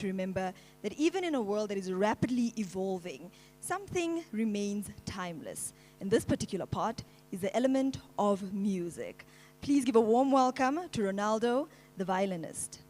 to remember that even in a world that is rapidly evolving, something remains timeless. And this particular part is the element of music. Please give a warm welcome to Ronaldo, the violinist.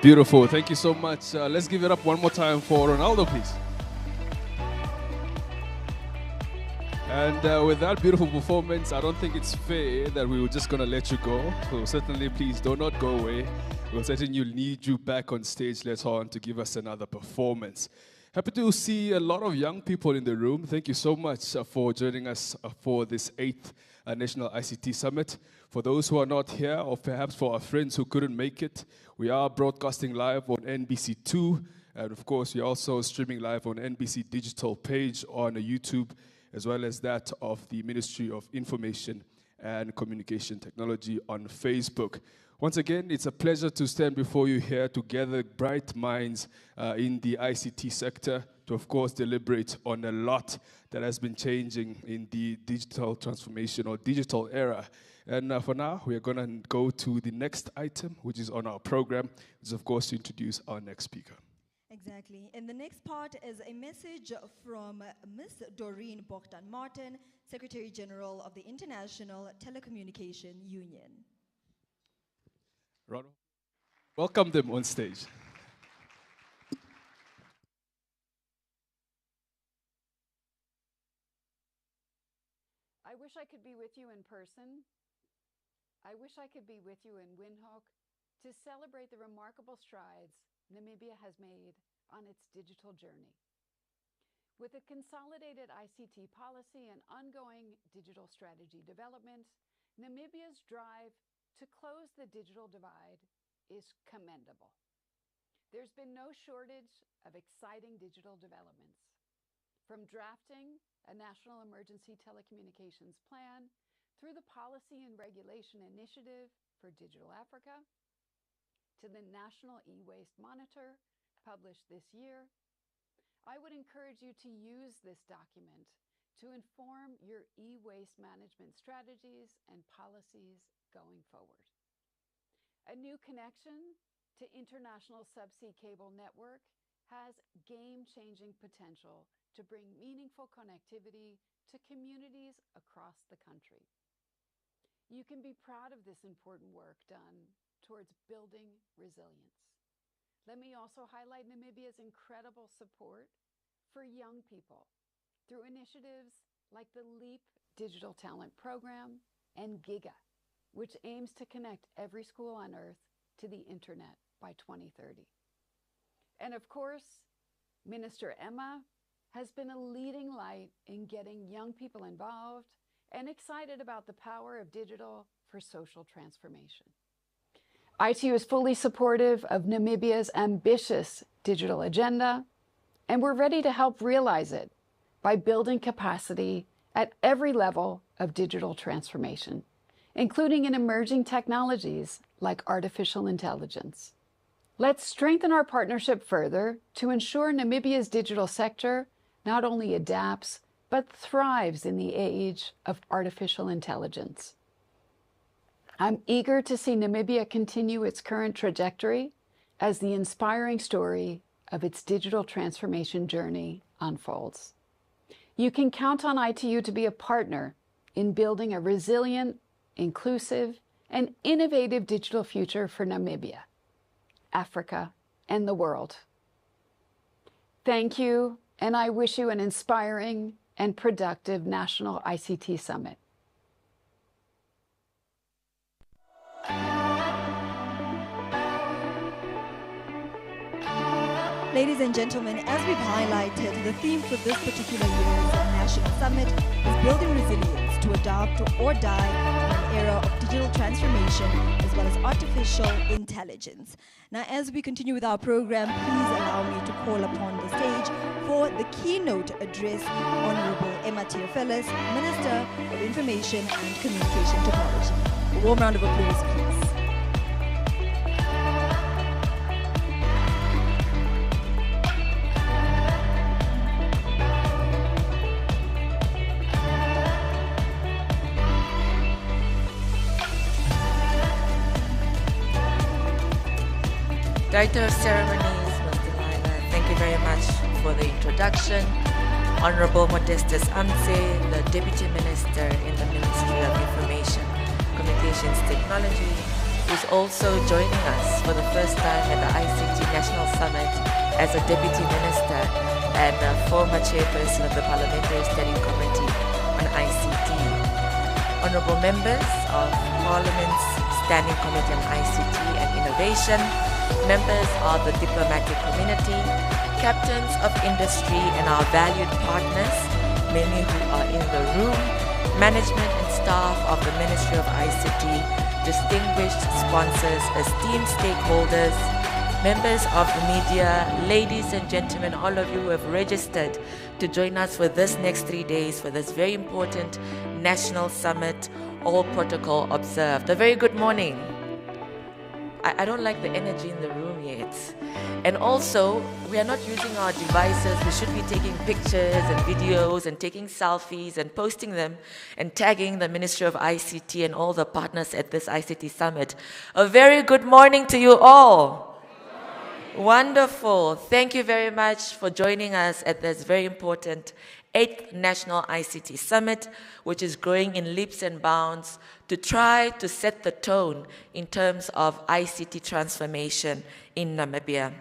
Beautiful. Thank you so much. Let's give it up one more time for Ronaldo, please. And with that beautiful performance, I don't think it's fair that we were just going to let you go. So certainly, please do not go away. We'll certainly need you back on stage later on to give us another performance. Happy to see a lot of young people in the room. Thank you so much for joining us for this 8th National ICT Summit. For those who are not here, or perhaps for our friends who couldn't make it, we are broadcasting live on NBC2, and of course, we're also streaming live on NBC Digital page on YouTube, as well as that of the Ministry of Information and Communication Technology on Facebook. Once again, it's a pleasure to stand before you here to gather bright minds in the ICT sector to, of course, deliberate on a lot that has been changing in the digital transformation or digital era. And for now, we are going to go to the next item, which is on our program, which is, of course, to introduce our next speaker. Exactly. And the next part is a message from Ms. Doreen Bogdan-Martin, Secretary General of the International Telecommunication Union. Ronald, welcome them on stage. I wish I could be with you in person. I wish I could be with you in Windhoek to celebrate the remarkable strides Namibia has made on its digital journey. With a consolidated ICT policy and ongoing digital strategy development, Namibia's drive to close the digital divide is commendable. There's been no shortage of exciting digital developments. From drafting a national emergency telecommunications plan through the Policy and Regulation Initiative for Digital Africa, to the National E-Waste Monitor, published this year, I would encourage you to use this document to inform your e-waste management strategies and policies going forward. A new connection to international subsea cable network has game-changing potential to bring meaningful connectivity to communities across the country. You can be proud of this important work done towards building resilience. Let me also highlight Namibia's incredible support for young people through initiatives like the LEAP Digital Talent Program and GIGA, which aims to connect every school on Earth to the internet by 2030. And of course, Minister Emma has been a leading light in getting young people involved and excited about the power of digital for social transformation. ITU is fully supportive of Namibia's ambitious digital agenda, and we're ready to help realize it by building capacity at every level of digital transformation, including in emerging technologies like artificial intelligence. Let's strengthen our partnership further to ensure Namibia's digital sector not only adapts, but thrives in the age of artificial intelligence. I'm eager to see Namibia continue its current trajectory as the inspiring story of its digital transformation journey unfolds. You can count on ITU to be a partner in building a resilient, inclusive, and innovative digital future for Namibia, Africa, and the world. Thank you, and I wish you an inspiring and productive National ICT Summit. Ladies and gentlemen, as we've highlighted, the theme for this particular year's National Summit is building resilience to adapt or die in an era of digital transformation as well as artificial intelligence. Now, as we continue with our program, please allow me to call upon the stage for the keynote address, Honorable Emma Theophilus, Minister of Information and Communication Technology. A warm round of applause, please. Director of Ceremonies, Ms. Delilah, thank you very much for the introduction. Honorable Modestus Amse, the Deputy Minister in the Ministry of Information, Communications Technology, who is also joining us for the first time at the ICT National Summit as a Deputy Minister and a former Chairperson of the Parliamentary Standing Committee on ICT. Honorable members of Parliament's Standing Committee on ICT and Innovation, members of the diplomatic community, captains of industry and our valued partners, many who are in the room, management and staff of the Ministry of ICT, distinguished sponsors, esteemed stakeholders, members of the media, ladies and gentlemen, all of you who have registered to join us for this next 3 days for this very important National Summit, all protocol observed. A very good morning. I don't like the energy in the room yet. And also, we are not using our devices. We should be taking pictures and videos and taking selfies and posting them and tagging the Ministry of ICT and all the partners at this ICT Summit. A very good morning to you all. Wonderful. Thank you very much for joining us at this very important 8th National ICT Summit, which is growing in leaps and bounds to try to set the tone in terms of ICT transformation in Namibia.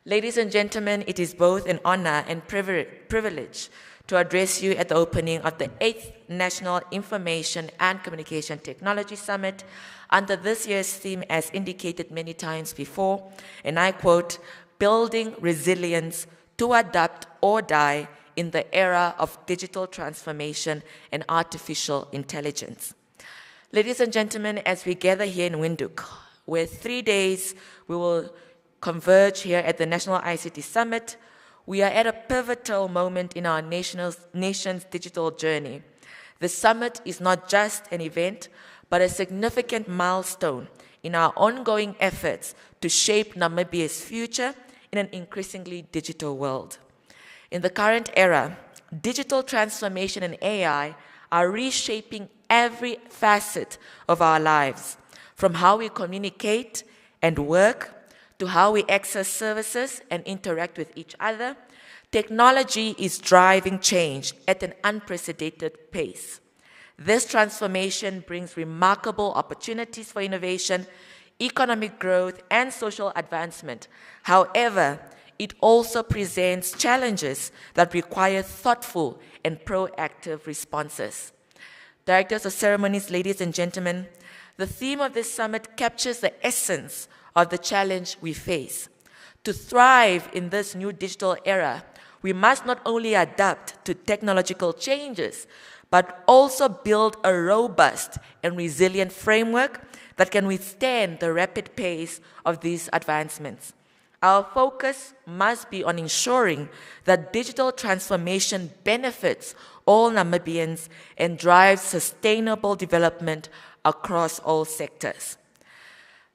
Ladies and gentlemen, it is both an honor and privilege to address you at the opening of the 8th National Information and Communication Technology Summit under this year's theme, as indicated many times before, and I quote, "Building resilience to adapt or die in the era of digital transformation and artificial intelligence." Ladies and gentlemen, as we gather here in Windhoek, where 3 days we will converge here at the National ICT Summit, we are at a pivotal moment in our nation's digital journey. The summit is not just an event, but a significant milestone in our ongoing efforts to shape Namibia's future in an increasingly digital world. In the current era, digital transformation and AI are reshaping every facet of our lives, from how we communicate and work to how we access services and interact with each other. Technology is driving change at an unprecedented pace. This transformation brings remarkable opportunities for innovation, economic growth, and social advancement. However, it also presents challenges that require thoughtful and proactive responses. Directors of ceremonies, ladies and gentlemen, the theme of this summit captures the essence of the challenge we face. To thrive in this new digital era, we must not only adapt to technological changes, but also build a robust and resilient framework that can withstand the rapid pace of these advancements. Our focus must be on ensuring that digital transformation benefits all Namibians and drives sustainable development across all sectors.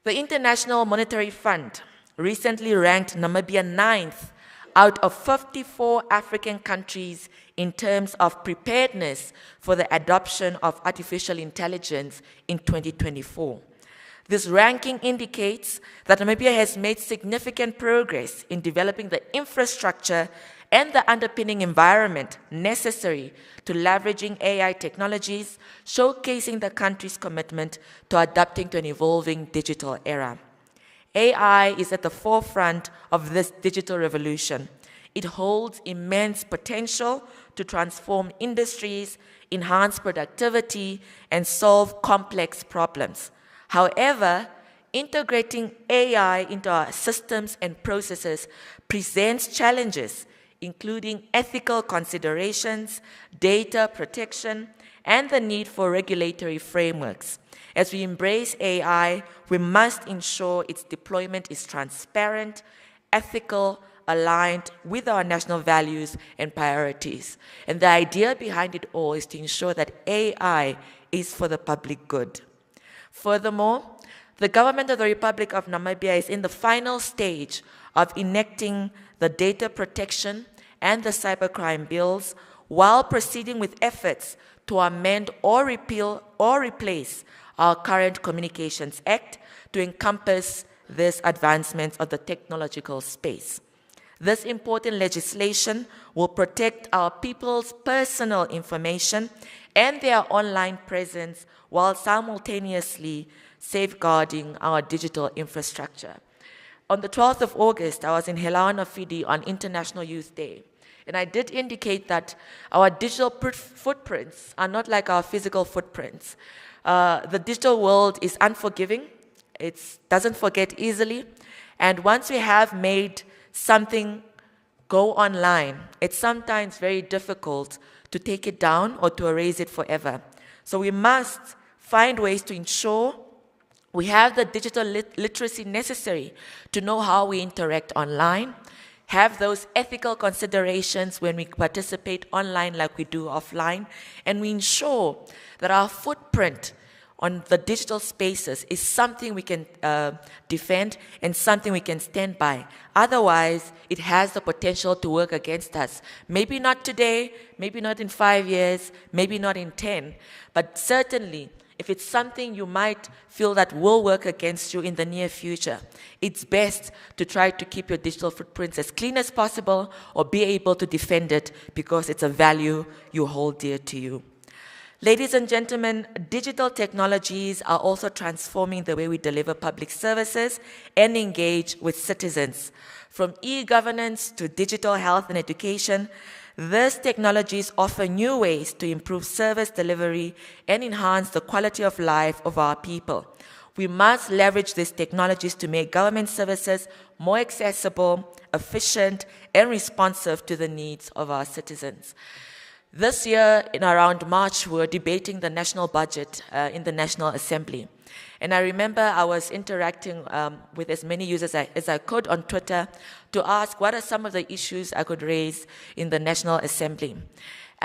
The International Monetary Fund recently ranked Namibia 9th out of 54 African countries in terms of preparedness for the adoption of artificial intelligence in 2024. This ranking indicates that Namibia has made significant progress in developing the infrastructure and the underpinning environment necessary to leveraging AI technologies, showcasing the country's commitment to adapting to an evolving digital era. AI is at the forefront of this digital revolution. It holds immense potential to transform industries, enhance productivity, and solve complex problems. However, integrating AI into our systems and processes presents challenges, including ethical considerations, data protection, and the need for regulatory frameworks. As we embrace AI, we must ensure its deployment is transparent, ethical, aligned with our national values and priorities. And the idea behind it all is to ensure that AI is for the public good. Furthermore, the government of the Republic of Namibia is in the final stage of enacting the data protection and the cybercrime bills while proceeding with efforts to amend or repeal or replace our current Communications Act to encompass these advancements of the technological space. This important legislation will protect our people's personal information and their online presence while simultaneously safeguarding our digital infrastructure. On the 12th of August, I was in Helena, Fiji on International Youth Day. And I did indicate that our digital footprints are not like our physical footprints. The digital world is unforgiving. It doesn't forget easily. And once we have made something go online, it's sometimes very difficult to take it down or to erase it forever. So we must find ways to ensure we have the digital literacy necessary to know how we interact online, have those ethical considerations when we participate online like we do offline, and we ensure that our footprint on the digital spaces is something we can defend and something we can stand by. Otherwise, it has the potential to work against us. Maybe not today, maybe not in 5 years, maybe not in 10, but certainly if it's something you might feel that will work against you in the near future, it's best to try to keep your digital footprints as clean as possible or be able to defend it because it's a value you hold dear to you. Ladies and gentlemen, digital technologies are also transforming the way we deliver public services and engage with citizens. From e-governance to digital health and education, these technologies offer new ways to improve service delivery and enhance the quality of life of our people. We must leverage these technologies to make government services more accessible, efficient, and responsive to the needs of our citizens. This year, in around March, we were debating the national budget in the National Assembly. And I remember I was interacting with as many users as I could on Twitter to ask what are some of the issues I could raise in the National Assembly.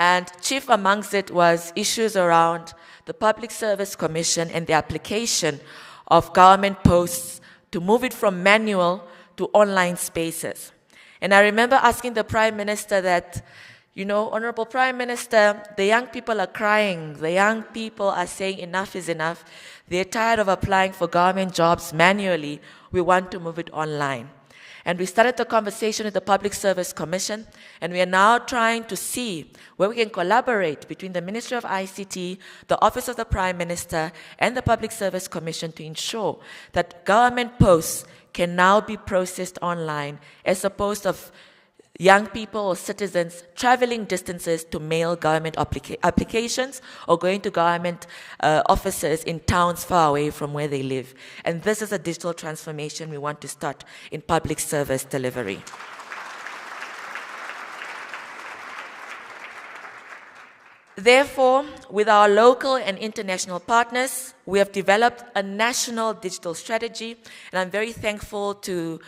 And chief amongst it was issues around the Public Service Commission and the application of government posts to move it from manual to online spaces. And I remember asking the Prime Minister that, you know, Honorable Prime Minister, the young people are crying. The young people are saying enough is enough. They're tired of applying for government jobs manually. We want to move it online. And we started the conversation with the Public Service Commission, and we are now trying to see where we can collaborate between the Ministry of ICT, the Office of the Prime Minister, and the Public Service Commission to ensure that government posts can now be processed online as opposed to young people or citizens traveling distances to mail government applications or going to government offices in towns far away from where they live. And this is a digital transformation we want to start in public service delivery. Therefore, with our local and international partners, we have developed a national digital strategy, and I'm very thankful to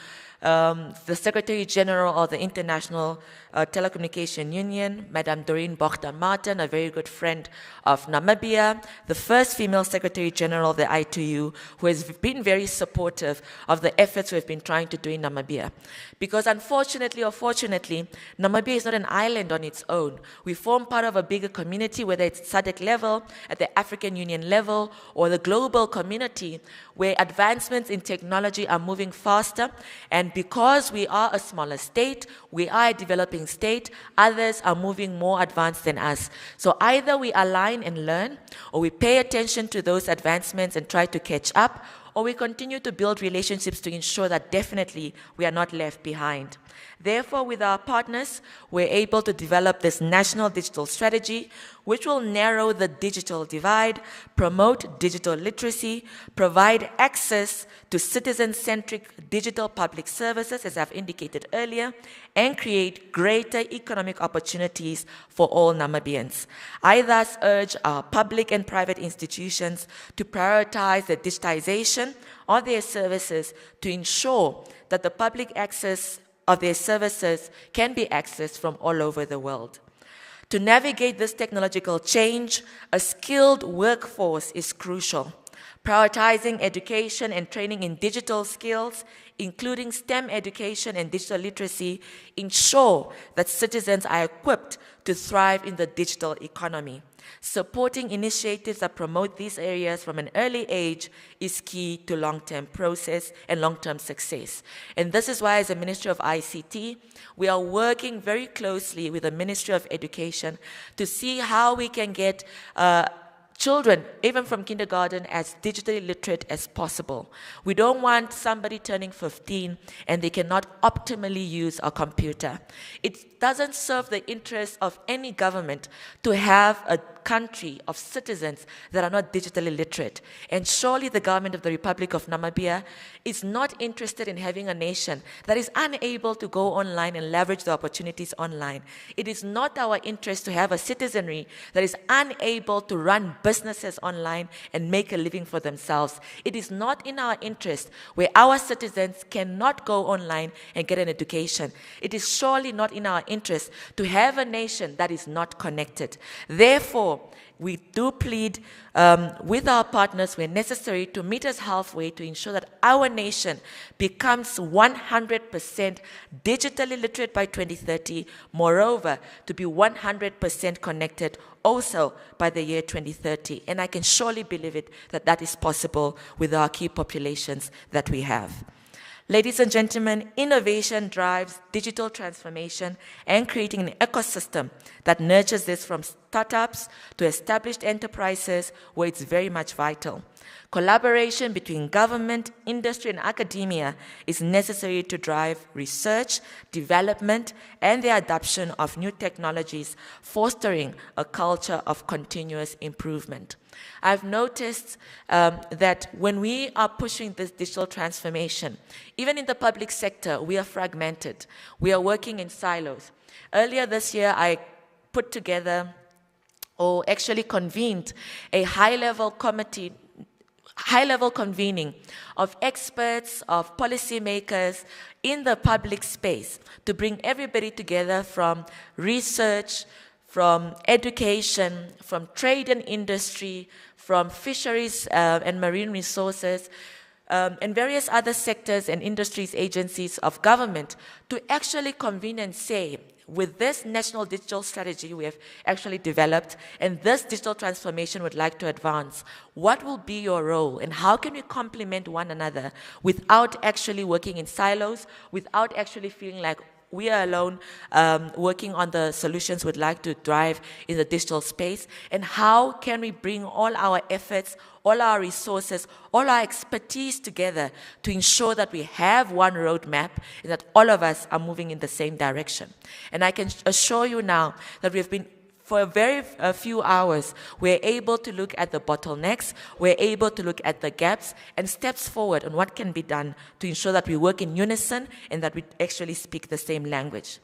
the Secretary General of the International Telecommunication Union, Madame Doreen Bochter-Martin, a very good friend of Namibia, the first female Secretary General of the I2U, who has been very supportive of the efforts we've been trying to do in Namibia. Because unfortunately or fortunately, Namibia is not an island on its own. We form part of a bigger community, whether it's SADC level, at the African Union level, or the global community, where advancements in technology are moving faster. And because we are a smaller state, we are a developing state, others are moving more advanced than us. So either we align and learn, or we pay attention to those advancements and try to catch up, or we continue to build relationships to ensure that definitely we are not left behind. Therefore, with our partners, we're able to develop this national digital strategy, which will narrow the digital divide, promote digital literacy, provide access to citizen-centric digital public services, as I've indicated earlier, and create greater economic opportunities for all Namibians. I thus urge our public and private institutions to prioritize the digitization of their services to ensure that the public access of their services can be accessed from all over the world. To navigate this technological change, a skilled workforce is crucial. Prioritizing education and training in digital skills, including STEM education and digital literacy, ensure that citizens are equipped to thrive in the digital economy. Supporting initiatives that promote these areas from an early age is key to long-term process and long-term success. And this is why, as a Ministry of ICT, we are working very closely with the Ministry of Education to see how we can get children, even from kindergarten, as digitally literate as possible. We don't want somebody turning 15 and they cannot optimally use a computer. It doesn't serve the interest of any government to have a country of citizens that are not digitally literate. And surely the government of the Republic of Namibia is not interested in having a nation that is unable to go online and leverage the opportunities online. It is not our interest to have a citizenry that is unable to run businesses online and make a living for themselves. It is not in our interest where our citizens cannot go online and get an education. It is surely not in our interest to have a nation that is not connected. Therefore, we do plead with our partners where necessary to meet us halfway to ensure that our nation becomes 100% digitally literate by 2030. Moreover, to be 100% connected also by the year 2030. And I can surely believe it that that is possible with our key populations that we have. Ladies and gentlemen, innovation drives digital transformation and creating an ecosystem that nurtures this from startups to established enterprises where it's very much vital. Collaboration between government, industry, and academia is necessary to drive research, development, and the adoption of new technologies, fostering a culture of continuous improvement. I've noticed that when we are pushing this digital transformation, even in the public sector, we are fragmented. We are working in silos. Earlier this year, I put together, or actually convened, a high-level convening of experts, of policymakers in the public space to bring everybody together from research, from education, from trade and industry, from fisheries and marine resources, and various other sectors and industries, agencies of government to actually convene and say, with this national digital strategy we have actually developed and this digital transformation would like to advance, what will be your role and how can we complement one another without actually working in silos, without actually feeling like we are alone working on the solutions we'd like to drive in the digital space, and how can we bring all our efforts, all our resources, all our expertise together to ensure that we have one roadmap and that all of us are moving in the same direction. And I can assure you now that we've been, for a few hours, we're able to look at the bottlenecks, we're able to look at the gaps and steps forward on what can be done to ensure that we work in unison and that we actually speak the same language.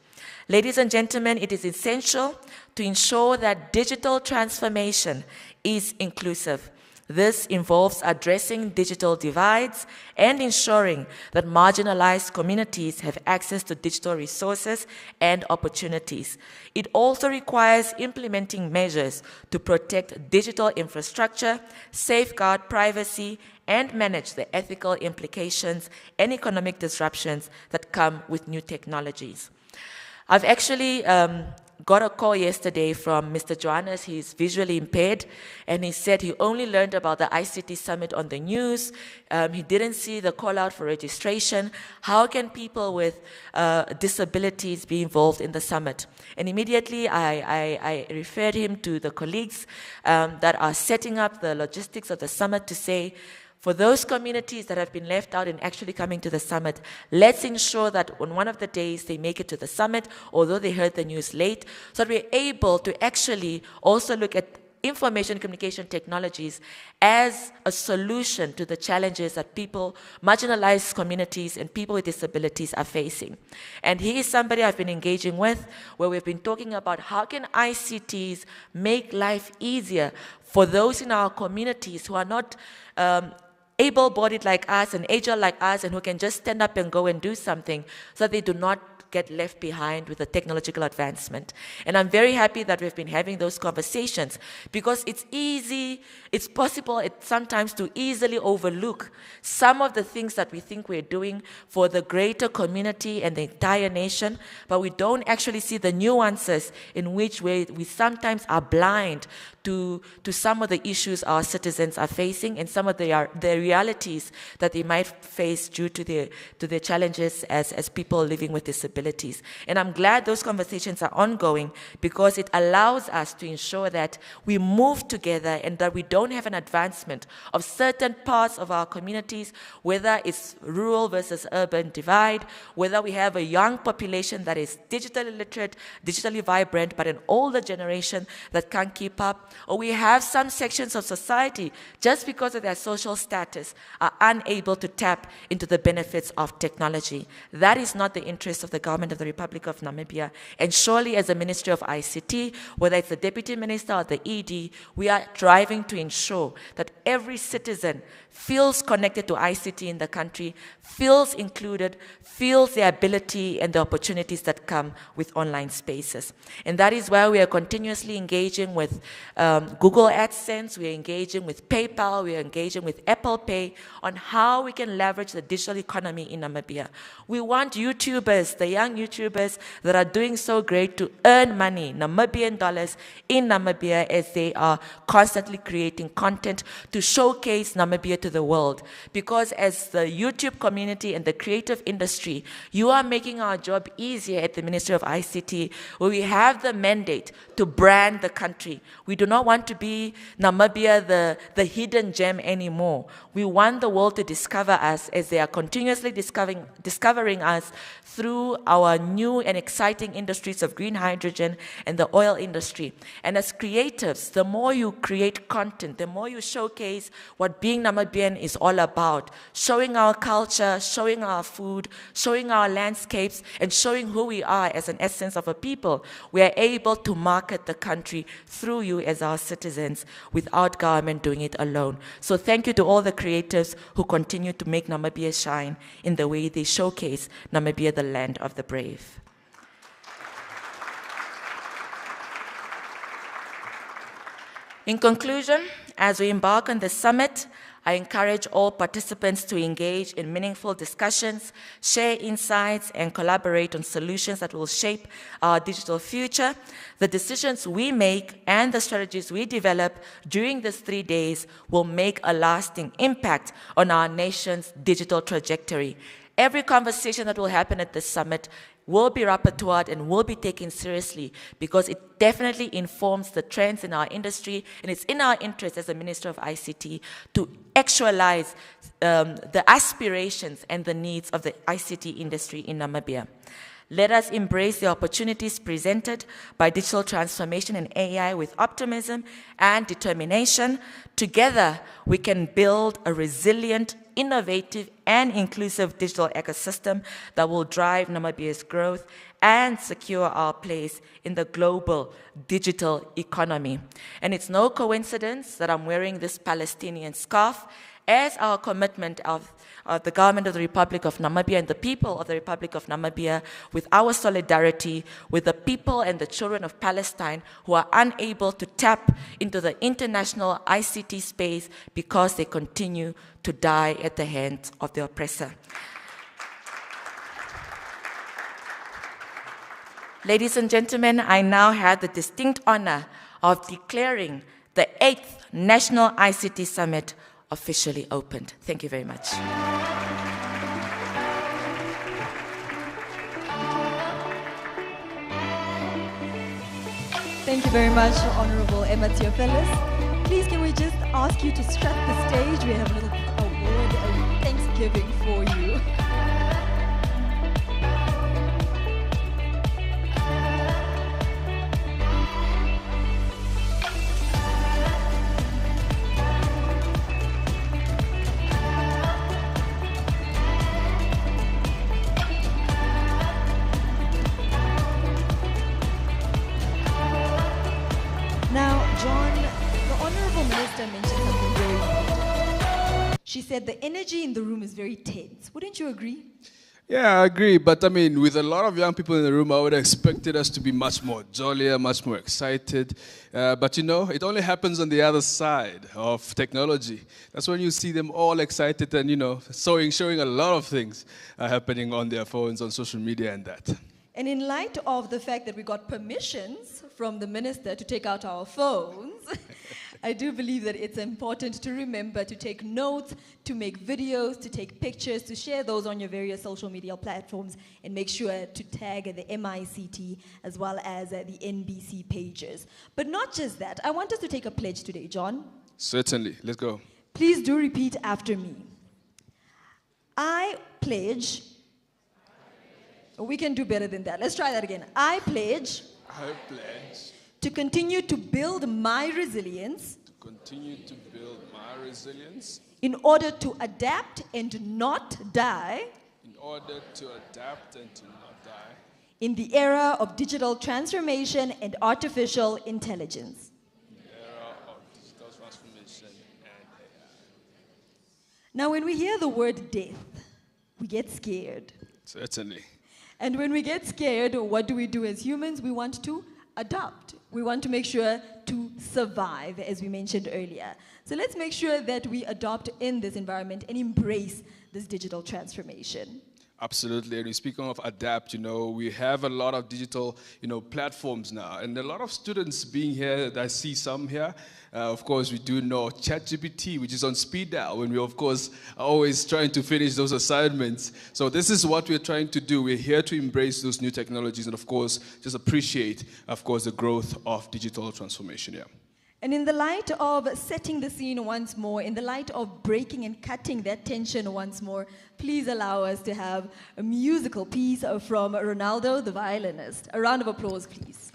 Ladies and gentlemen, it is essential to ensure that digital transformation is inclusive. This involves addressing digital divides and ensuring that marginalized communities have access to digital resources and opportunities. It also requires implementing measures to protect digital infrastructure, safeguard privacy, and manage the ethical implications and economic disruptions that come with new technologies. I've actually got a call yesterday from Mr. Johannes. He's visually impaired, and he said he only learned about the ICT Summit on the news. He didn't see the call out for registration. How can people with disabilities be involved in the summit? And immediately I referred him to the colleagues that are setting up the logistics of the summit to say, for those communities that have been left out in actually coming to the summit, let's ensure that on one of the days they make it to the summit, although they heard the news late, so that we're able to actually also look at information communication technologies as a solution to the challenges that people, marginalized communities and people with disabilities are facing. And he is somebody I've been engaging with, where we've been talking about how can ICTs make life easier for those in our communities who are not able-bodied like us and agile like us and who can just stand up and go and do something so that they do not get left behind with the technological advancement. And I'm very happy that we've been having those conversations because it's easy, it's possible sometimes to easily overlook some of the things that we think we're doing for the greater community and the entire nation, but we don't actually see the nuances in which we sometimes are blind to some of the issues our citizens are facing and some of the realities that they might face due to their challenges as people living with disabilities. And I'm glad those conversations are ongoing because it allows us to ensure that we move together and that we don't have an advancement of certain parts of our communities, whether it's rural versus urban divide, whether we have a young population that is digitally literate, digitally vibrant, but an older generation that can't keep up, or we have some sections of society, just because of their social status, are unable to tap into the benefits of technology. That is not the interest of the government of the Republic of Namibia. And surely as a Ministry of ICT, whether it's the Deputy Minister or the ED, we are driving to ensure that every citizen feels connected to ICT in the country, feels included, feels the ability and the opportunities that come with online spaces. And that is why we are continuously engaging with Google AdSense, we are engaging with PayPal, we are engaging with Apple Pay on how we can leverage the digital economy in Namibia. We want YouTubers, the young YouTubers that are doing so great, to earn money, Namibian dollars, in Namibia as they are constantly creating content to showcase Namibia to the world. Because as the YouTube community and the creative industry, you are making our job easier at the Ministry of ICT, where we have the mandate to brand the country. We do not want to be Namibia, the hidden gem anymore. We want the world to discover us as they are continuously discovering us through our new and exciting industries of green hydrogen and the oil industry. And as creatives, the more you create content, the more you showcase what being Namibian is all about, showing our culture, showing our food, showing our landscapes, and showing who we are as an essence of a people, we are able to market the country through you as our citizens without government doing it alone. So thank you to all the creatives who continue to make Namibia shine in the way they showcase Namibia, the land of the brave. In conclusion, as we embark on this summit, I encourage all participants to engage in meaningful discussions, share insights, and collaborate on solutions that will shape our digital future. The decisions we make and the strategies we develop during these 3 days will make a lasting impact on our nation's digital trajectory. Every conversation that will happen at this summit will be rapporteured and will be taken seriously because it definitely informs the trends in our industry, and it's in our interest as a Minister of ICT to actualize the aspirations and the needs of the ICT industry in Namibia. Let us embrace the opportunities presented by digital transformation and AI with optimism and determination. Together, we can build a resilient, innovative, and inclusive digital ecosystem that will drive Namibia's growth and secure our place in the global digital economy. And it's no coincidence that I'm wearing this Palestinian scarf as our commitment of the government of the Republic of Namibia and the people of the Republic of Namibia with our solidarity with the people and the children of Palestine who are unable to tap into the international ICT space because they continue to die at the hands of the oppressor. Ladies and gentlemen, I now have the distinct honor of declaring the 8th National ICT Summit officially opened. Thank you very much. Thank you very much, Honorable Emma Theophilus. Please, can we just ask you to strut the stage? We have a little award of Thanksgiving for you. Mentioned something very important. She said the energy in the room is very tense. Wouldn't you agree? Yeah, I agree. But I mean, with a lot of young people in the room, I would have expected us to be much more jollier, much more excited. But you know, it only happens on the other side of technology. That's when you see them all excited and, you know, showing a lot of things happening on their phones, on social media and that. And in light of the fact that we got permissions from the minister to take out our phones, I do believe that it's important to remember to take notes, to make videos, to take pictures, to share those on your various social media platforms, and make sure to tag the MICT as well as the NBC pages. But not just that. I want us to take a pledge today, John. Certainly. Let's go. Please do repeat after me. I pledge. We can do better than that. Let's try that again. I pledge. I pledge. To continue to build my resilience. To continue to build my resilience. In order to adapt and not die. In order to adapt and to not die. In the era of digital transformation and artificial intelligence. In the era of digital transformation and AI. Now, when we hear the word death, we get scared. Certainly. And when we get scared, what do we do as humans? We want to adapt. We want to make sure to survive, as we mentioned earlier. So let's make sure that we adopt in this environment and embrace this digital transformation. Absolutely. And speaking of adapt, you know, we have a lot of digital, you know, platforms now. And a lot of students being here, I see some here. Of course, we do know ChatGPT, which is on speed dial, when we, of course, are always trying to finish those assignments. So this is what we're trying to do. We're here to embrace those new technologies and, of course, just appreciate, of course, the growth of digital transformation here. And in the light of setting the scene once more, in the light of breaking and cutting that tension once more, please allow us to have a musical piece from Ronaldo, the violinist. A round of applause, please.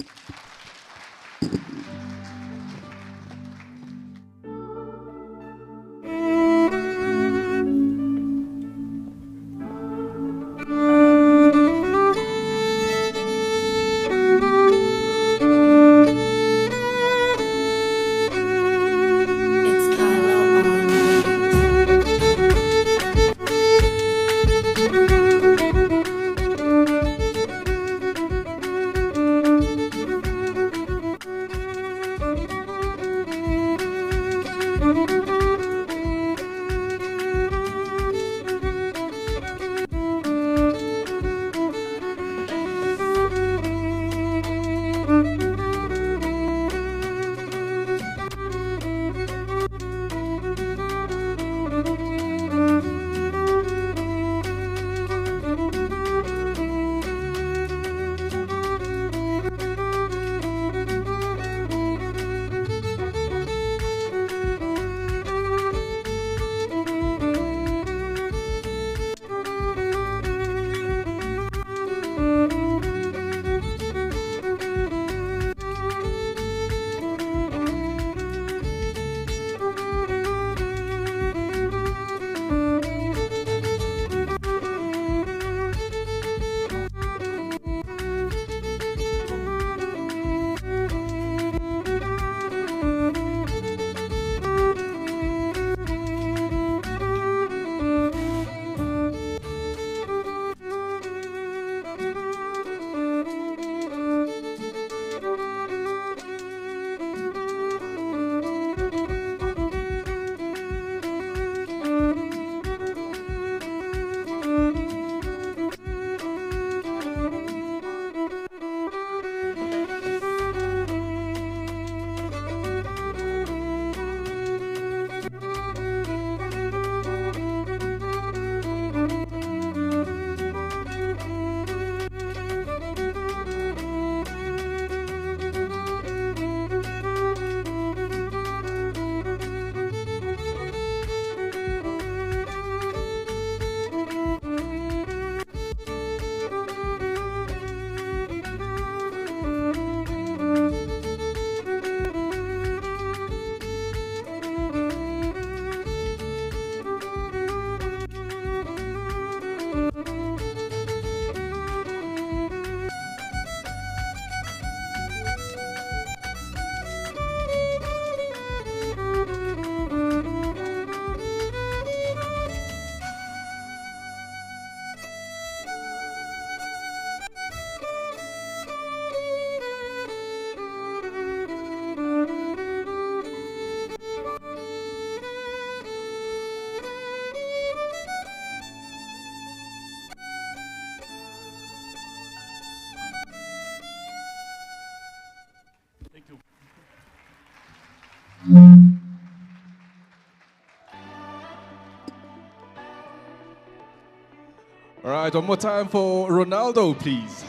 All right, one more time for Ronaldo, please.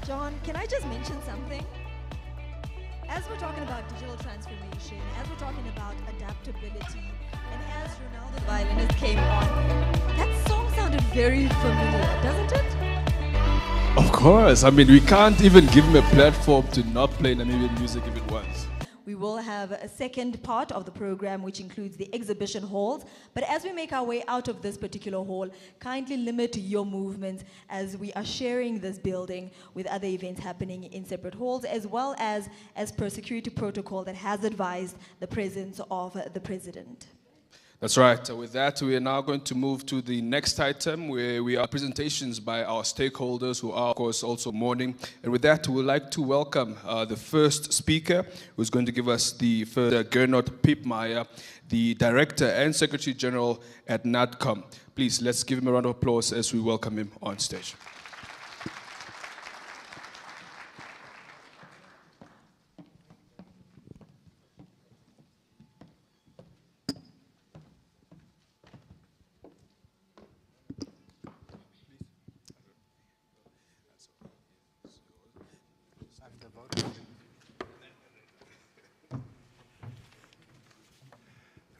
John, can I just mention something? As we're talking about digital transformation, as we're talking about adaptability, and as Ronaldo the violinist came on, that song sounded very familiar, doesn't it? Of course. I mean, we can't even give him a platform to not play Namibian music if it wants. We will have a second part of the program, which includes the exhibition halls. But as we make our way out of this particular hall, kindly limit your movements as we are sharing this building with other events happening in separate halls, as well as per security protocol that has advised the presence of the president. That's right. So with that, we are now going to move to the next item, where we are presentations by our stakeholders, who are, of course, also mourning. And with that, we would like to welcome the first speaker, who's going to give us the first, Gernot Piepmeijer, the Director and Secretary General at NADCOM. Please, let's give him a round of applause as we welcome him on stage.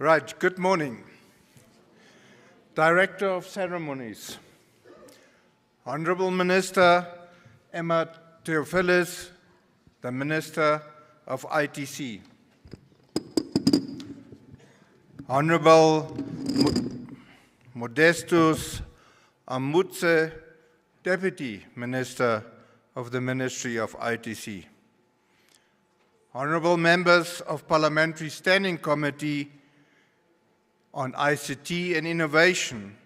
Right, good morning. Director of Ceremonies, Honorable Minister Emma Theophilus, the Minister of ITC, Honorable Modestus Amutse, Deputy Minister of the Ministry of ITC, Honorable Members of Parliamentary Standing Committee on ICT and Innovation,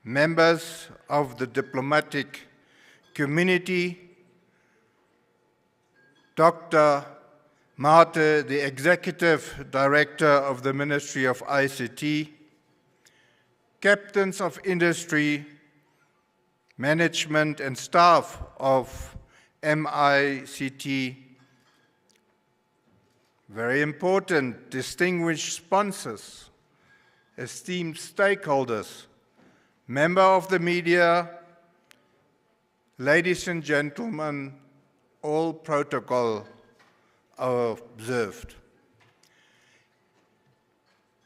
members of the diplomatic community, Dr. Mate, the Executive Director of the Ministry of ICT, captains of industry, management and staff of MICT, very important, distinguished sponsors, esteemed stakeholders, member of the media, ladies and gentlemen, all protocol observed.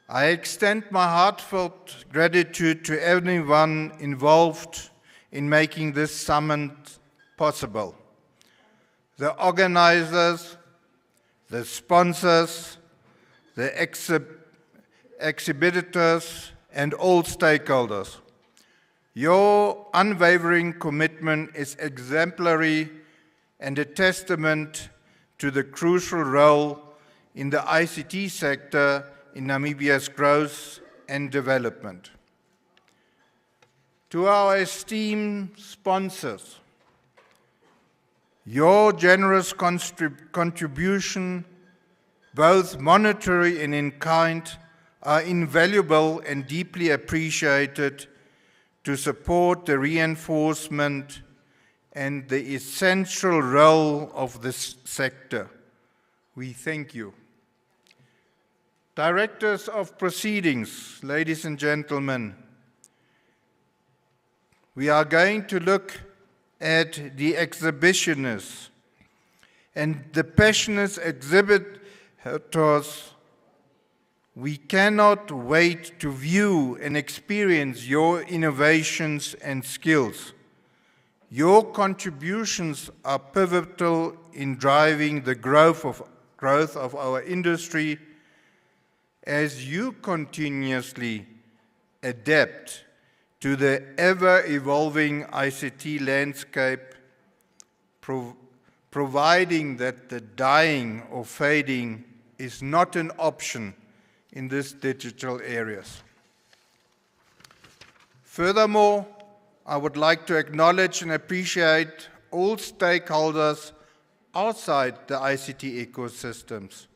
I extend my heartfelt gratitude to everyone involved in making this summit possible. The organizers, the sponsors, the exhibitors, and all stakeholders. Your unwavering commitment is exemplary and a testament to the crucial role in the ICT sector in Namibia's growth and development. To our esteemed sponsors, your generous contribution, both monetary and in kind, are invaluable and deeply appreciated to support the reinforcement and the essential role of this sector. We thank you. Directors of proceedings, ladies and gentlemen, we are going to look at the exhibitionists and the passionate exhibitors. We cannot wait to view and experience your innovations and skills. Your contributions are pivotal in driving the growth of our industry as you continuously adapt to the ever-evolving ICT landscape, providing that the dying or fading is not an option in these digital areas. Furthermore, I would like to acknowledge and appreciate all stakeholders outside the ICT ecosystems.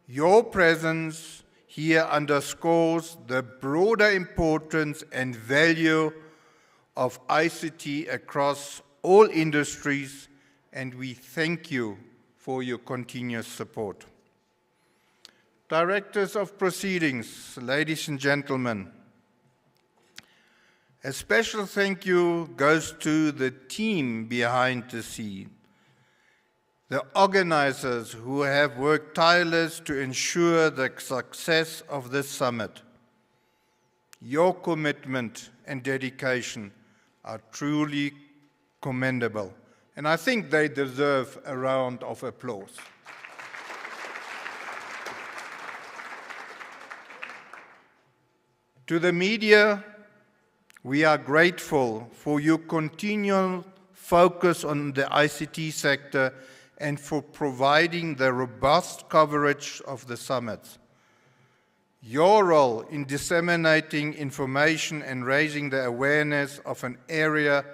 Your presence here underscores the broader importance and value of ICT across all industries, and we thank you for your continuous support. Directors of proceedings, ladies and gentlemen, A special thank you goes to the team behind the scene, the organizers who have worked tirelessly to ensure the success of this summit. Your commitment and dedication are truly commendable, and I think they deserve a round of applause. To the media, we are grateful for your continual focus on the ICT sector and for providing the robust coverage of the summits. Your role in disseminating information and raising the awareness of an area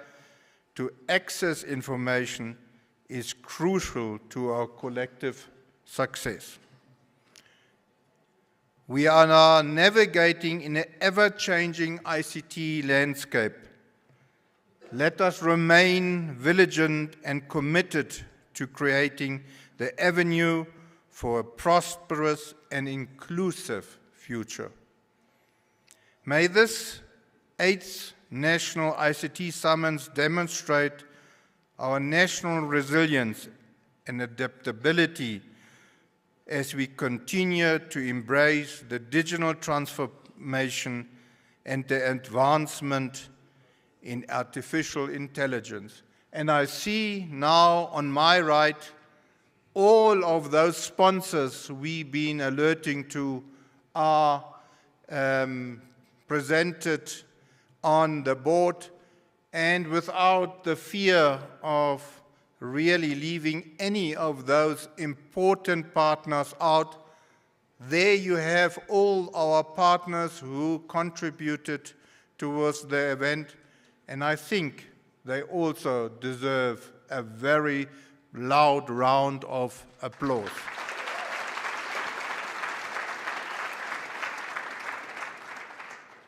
to access information is crucial to our collective success. We are now navigating in an ever-changing ICT landscape. Let us remain vigilant and committed to creating the avenue for a prosperous and inclusive future. May this 8th National ICT Summit demonstrate our national resilience and adaptability as we continue to embrace the digital transformation and the advancement in artificial intelligence. And I see now on my right all of those sponsors we've been alerting to are presented on the board, and without the fear of really leaving any of those important partners out, there you have all our partners who contributed towards the event, and I think they also deserve a very loud round of applause.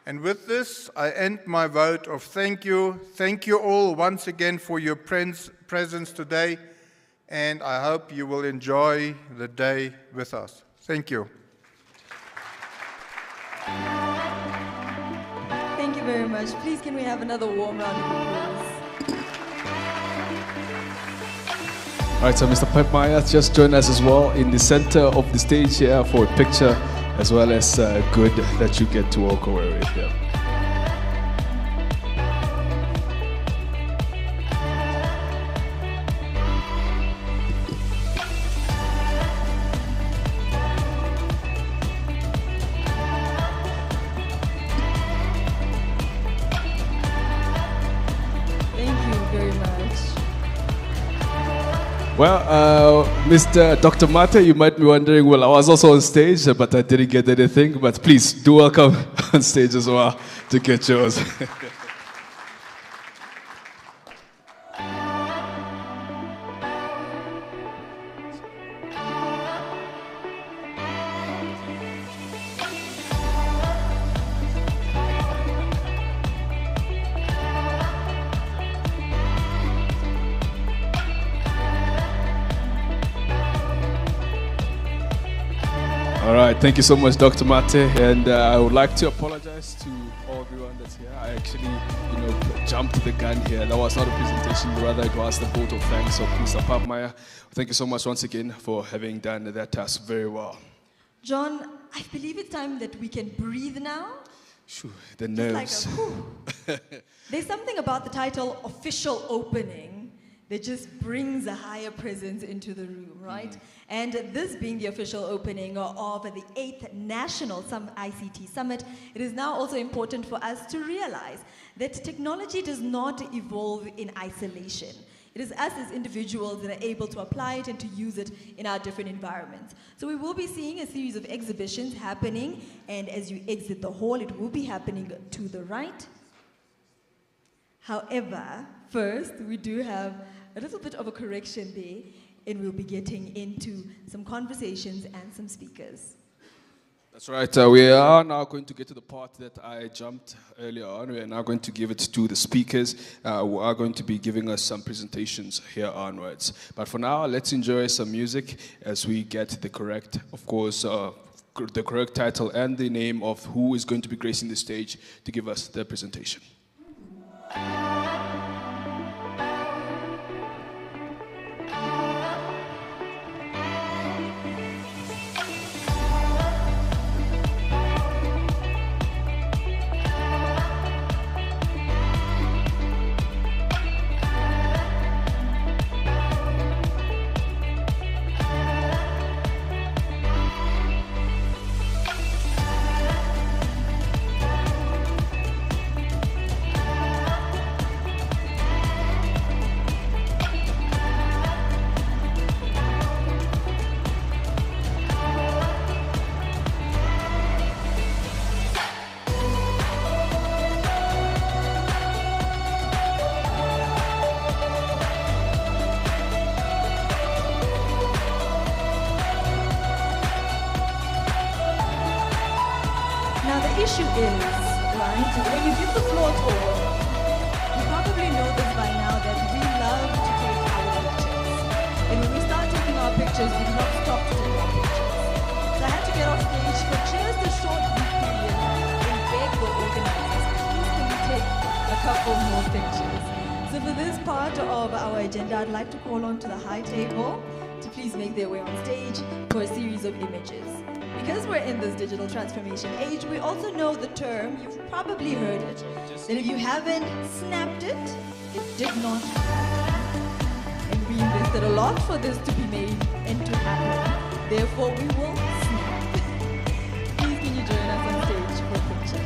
And with this, I end my vote of thank you. Thank you all once again for your presence today, and I hope you will enjoy the day with us. Thank you. Thank you very much. Please, can we have another warm round of applause? All right, so Mr. Pepmeyer just joined us as well in the center of the stage here for a picture, as well as good that you get to walk away with here. Well, Mr. Dr. Mate, you might be wondering, well, I was also on stage, but I didn't get anything. But please, do welcome on stage as well to get yours. All right, thank you so much, Dr. Mate, and I would like to apologize to everyone that's here. I actually, jumped the gun here. That was not a presentation, but rather it was the vote of thanks of Mr. Pepmeyer. Thank you so much once again for having done that task very well. John, I believe it's time that we can breathe now. Shoo, the nerves. There's something about the title, Official Opening, that just brings a higher presence into the room, right? And this being the official opening of the 8th National ICT Summit, it is now also important for us to realize that technology does not evolve in isolation. It is us as individuals that are able to apply it and to use it in our different environments. So we will be seeing a series of exhibitions happening, and as you exit the hall, it will be happening to the right. However, first, we do have a little bit of a correction there, and we'll be getting into some conversations and some speakers. That's right. We are now going to get to the part that I jumped earlier on. We are now going to give it to the speakers who are going to be giving us some presentations here onwards. But for now, let's enjoy some music as we get the correct, of course, the correct title and the name of who is going to be gracing the stage to give us the presentation. Now the issue is, right, when you give the floor to all, you probably know this by now that we love to take our pictures. And when we start taking our pictures, we do not stop to take our pictures. So I had to get off stage for just a short brief period and beg the organizers, please can we take a couple more pictures. So for this part of our agenda, I'd like to call on to the high table to please make their way on stage for a series of images. Because we're in this digital transformation age, we also know the term, you've probably heard it, that if you haven't snapped it, it did not happen. And we invested a lot for this to be made and to happen. Therefore, we will snap. Please can you join us on stage for a picture?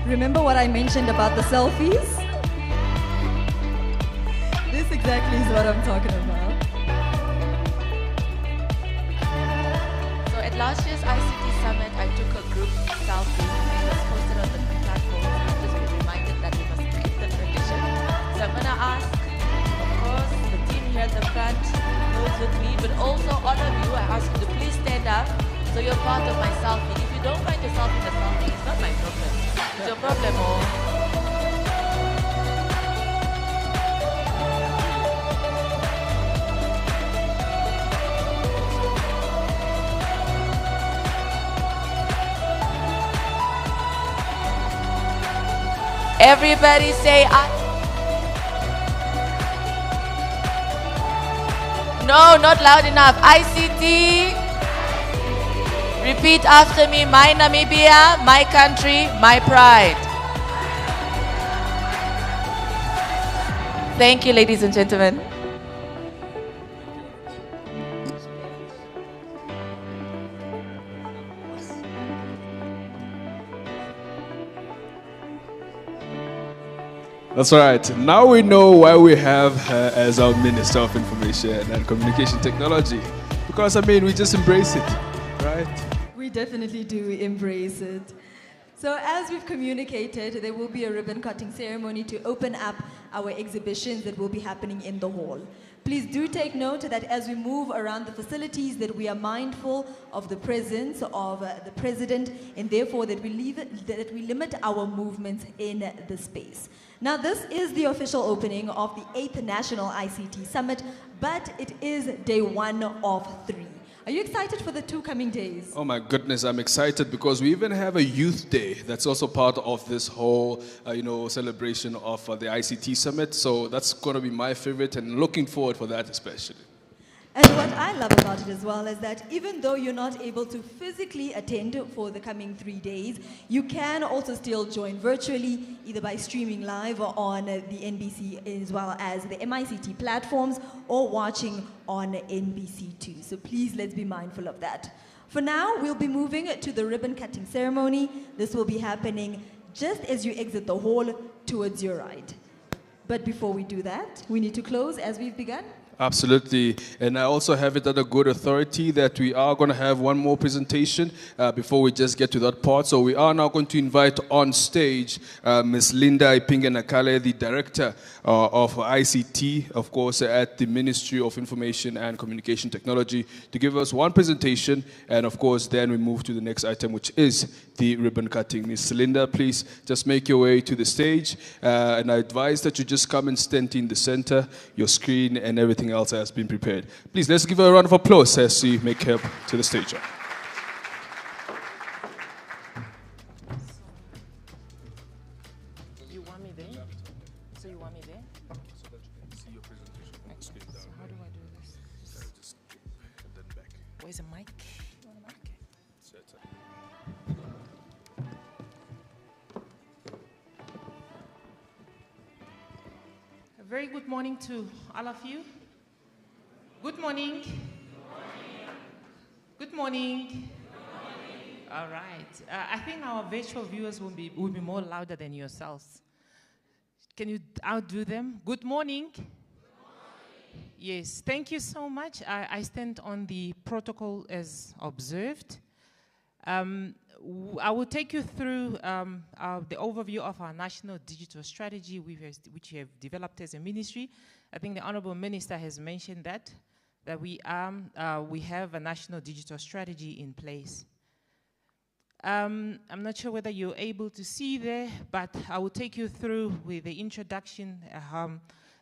Remember what I mentioned about the selfies? This exactly is what I'm talking about. So at last year's ICT Summit, I took a group selfie and it was posted on the platform. I've just been reminded that we must keep the tradition. So I'm going to ask, of course, the team here at the front, those with me, but also all of you, I ask you to please stand up so you're part of my selfie. If you don't find yourself in the selfie, it's not my problem. It's your problem, oh. Everybody say No, not loud enough. ICT. Repeat after me. My Namibia, my country, my pride. Thank you, ladies and gentlemen. That's right. Now we know why we have her as our Minister of Information and Communication Technology. Because, I mean, we just embrace it, right? We definitely do embrace it. So as we've communicated, there will be a ribbon cutting ceremony to open up our exhibitions that will be happening in the hall. Please do take note that as we move around the facilities that we are mindful of the presence of the President, and therefore that we limit our movements in the space. Now this is the official opening of the 8th National ICT Summit, but it is day 1 of 3. Are you excited for the 2 coming days? Oh my goodness, I'm excited because we even have a youth day that's also part of this whole, celebration of the ICT Summit. So that's going to be my favorite and looking forward for that especially. And what I love about it as well is that even though you're not able to physically attend for the coming 3 days, you can also still join virtually, either by streaming live or on the NBC as well as the MICT platforms, or watching on NBC2. So please, let's be mindful of that. For now, we'll be moving to the ribbon cutting ceremony. This will be happening just as you exit the hall towards your right. But before we do that, we need to close as we've begun. Absolutely. And I also have it under good authority that we are going to have one more presentation before we just get to that part. So we are now going to invite on stage Ms. Linda Ipinge-Nakale, the Director of ICT, of course, at the Ministry of Information and Communication Technology, to give us one presentation. And of course, then we move to the next item, which is the ribbon cutting. Ms. Linda, please just make your way to the stage. And I advise that you just come and stand in the center. Your screen and everything else has been prepared. Please, let's give her a round of applause as we make her to the stage. You want me there? So you want me there? So that you can see your presentation on the screen. So how do I do this? Just and then back. Where's the mic? You want a mic? A very good morning to all of you. Good morning. Good morning. Good morning. All right. I think our virtual viewers will be more louder than yourselves. Can you outdo them? Good morning. Good morning. Yes, thank you so much. I stand on the protocol as observed. I will take you through the overview of our national digital strategy, which we have developed as a ministry. I think the Honorable Minister has mentioned that we have a national digital strategy in place. I'm not sure whether you're able to see there, but I will take you through with the introduction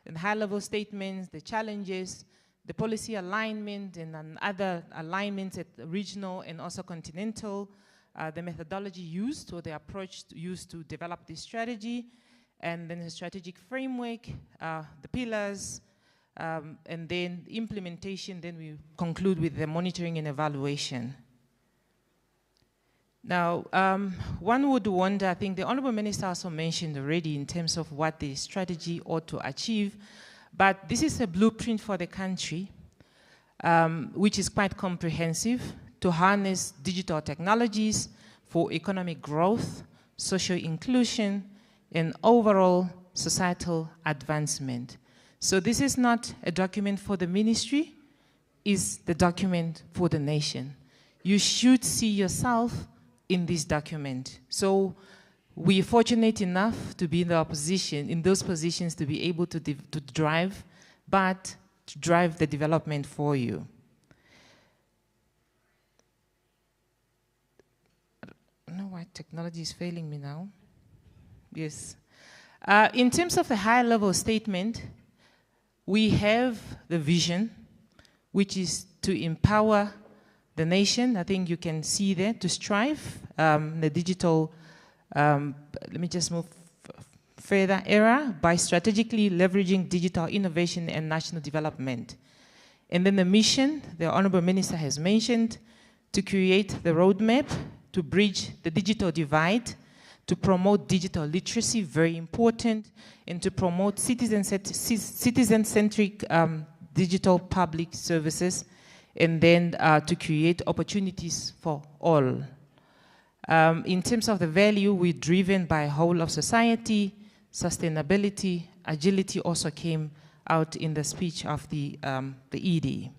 and high-level statements, the challenges, the policy alignment, and other alignments at regional and also continental, the methodology used or the approach used to develop this strategy, and then the strategic framework, the pillars, and then implementation. Then we conclude with the monitoring and evaluation. Now, one would wonder, I think the Honorable Minister also mentioned already in terms of what the strategy ought to achieve, but this is a blueprint for the country, which is quite comprehensive, to harness digital technologies for economic growth, social inclusion, and overall societal advancement. So this is not a document for the ministry, it's the document for the nation. You should see yourself in this document. So we're fortunate enough to be in those positions to be able to drive, but to drive the development for you. I don't know why technology is failing me now. Yes. In terms of the high-level statement, we have the vision, which is to empower the nation. I think you can see there, to strive the digital, let me just move further, era by strategically leveraging digital innovation and national development. And then the mission, the Honorable Minister has mentioned, to create the roadmap to bridge the digital divide, to promote digital literacy, very important, and to promote citizen-centric digital public services, and then to create opportunities for all. In terms of the value, we're driven by whole of society, sustainability, agility also came out in the speech of the ED.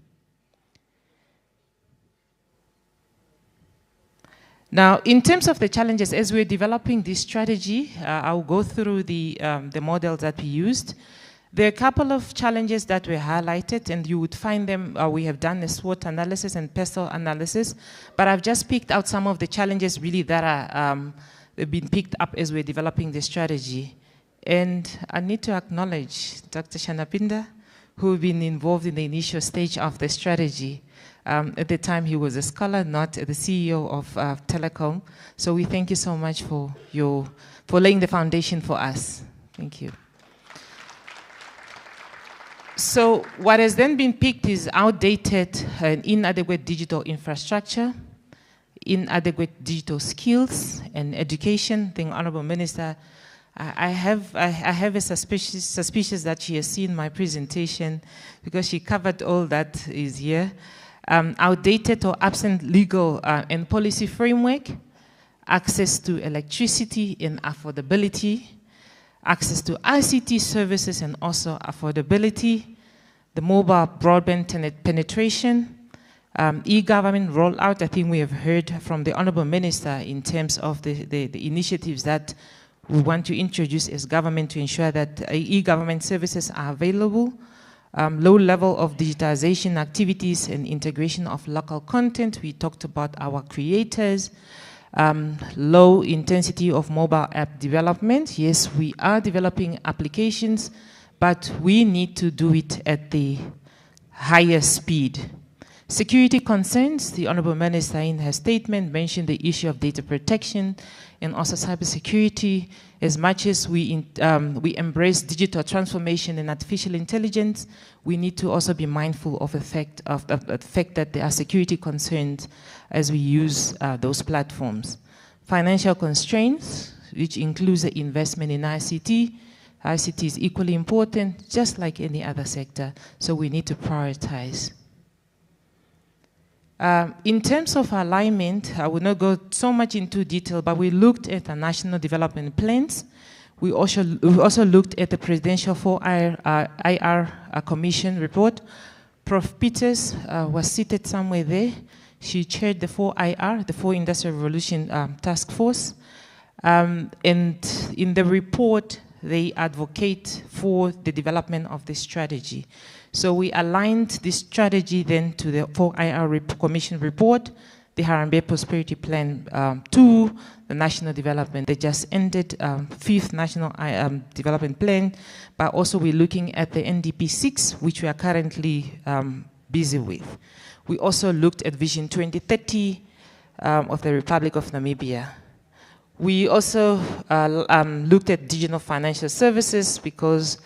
Now, in terms of the challenges, as we're developing this strategy, I'll go through the models that we used. There are a couple of challenges that were highlighted, and you would find them, we have done a SWOT analysis and PESTEL analysis, but I've just picked out some of the challenges really that are have been picked up as we're developing the strategy. And I need to acknowledge Dr. Shanapinda who've been involved in the initial stage of the strategy. At the time, he was a scholar, not the CEO of Telecom. So we thank you so much for laying the foundation for us. Thank you. So what has then been picked is outdated and inadequate digital infrastructure, inadequate digital skills and education. The Honorable Minister, I have a suspicious that she has seen my presentation because she covered all that is here. Outdated or absent legal and policy framework, access to electricity and affordability, access to ICT services and also affordability, the mobile broadband penetration, e-government rollout. I think we have heard from the Honorable Minister in terms of the initiatives that we want to introduce as government to ensure that e-government services are available, low level of digitization activities and integration of local content. We talked about our creators, low intensity of mobile app development. Yes, we are developing applications, but we need to do it at the higher speed. Security concerns, the Honorable Minister in her statement mentioned the issue of data protection and also cybersecurity. As much as we embrace digital transformation and artificial intelligence, we need to also be mindful of the fact that there are security concerns as we use those platforms. Financial constraints, which includes the investment in ICT. ICT is equally important, just like any other sector, so we need to prioritize. In terms of alignment, I will not go so much into detail, but we looked at the national development plans. We also looked at the Presidential 4IR Commission report. Prof. Peters was seated somewhere there. She chaired the 4IR, the 4 Industrial Revolution Task Force. And in the report, they advocate for the development of this strategy. So we aligned this strategy then to the 4IR Commission report, the Harambee Prosperity Plan 2, the National Development. They just ended 5th National Development Plan, but also we're looking at the NDP 6, which we are currently busy with. We also looked at Vision 2030 of the Republic of Namibia. We also looked at digital financial services because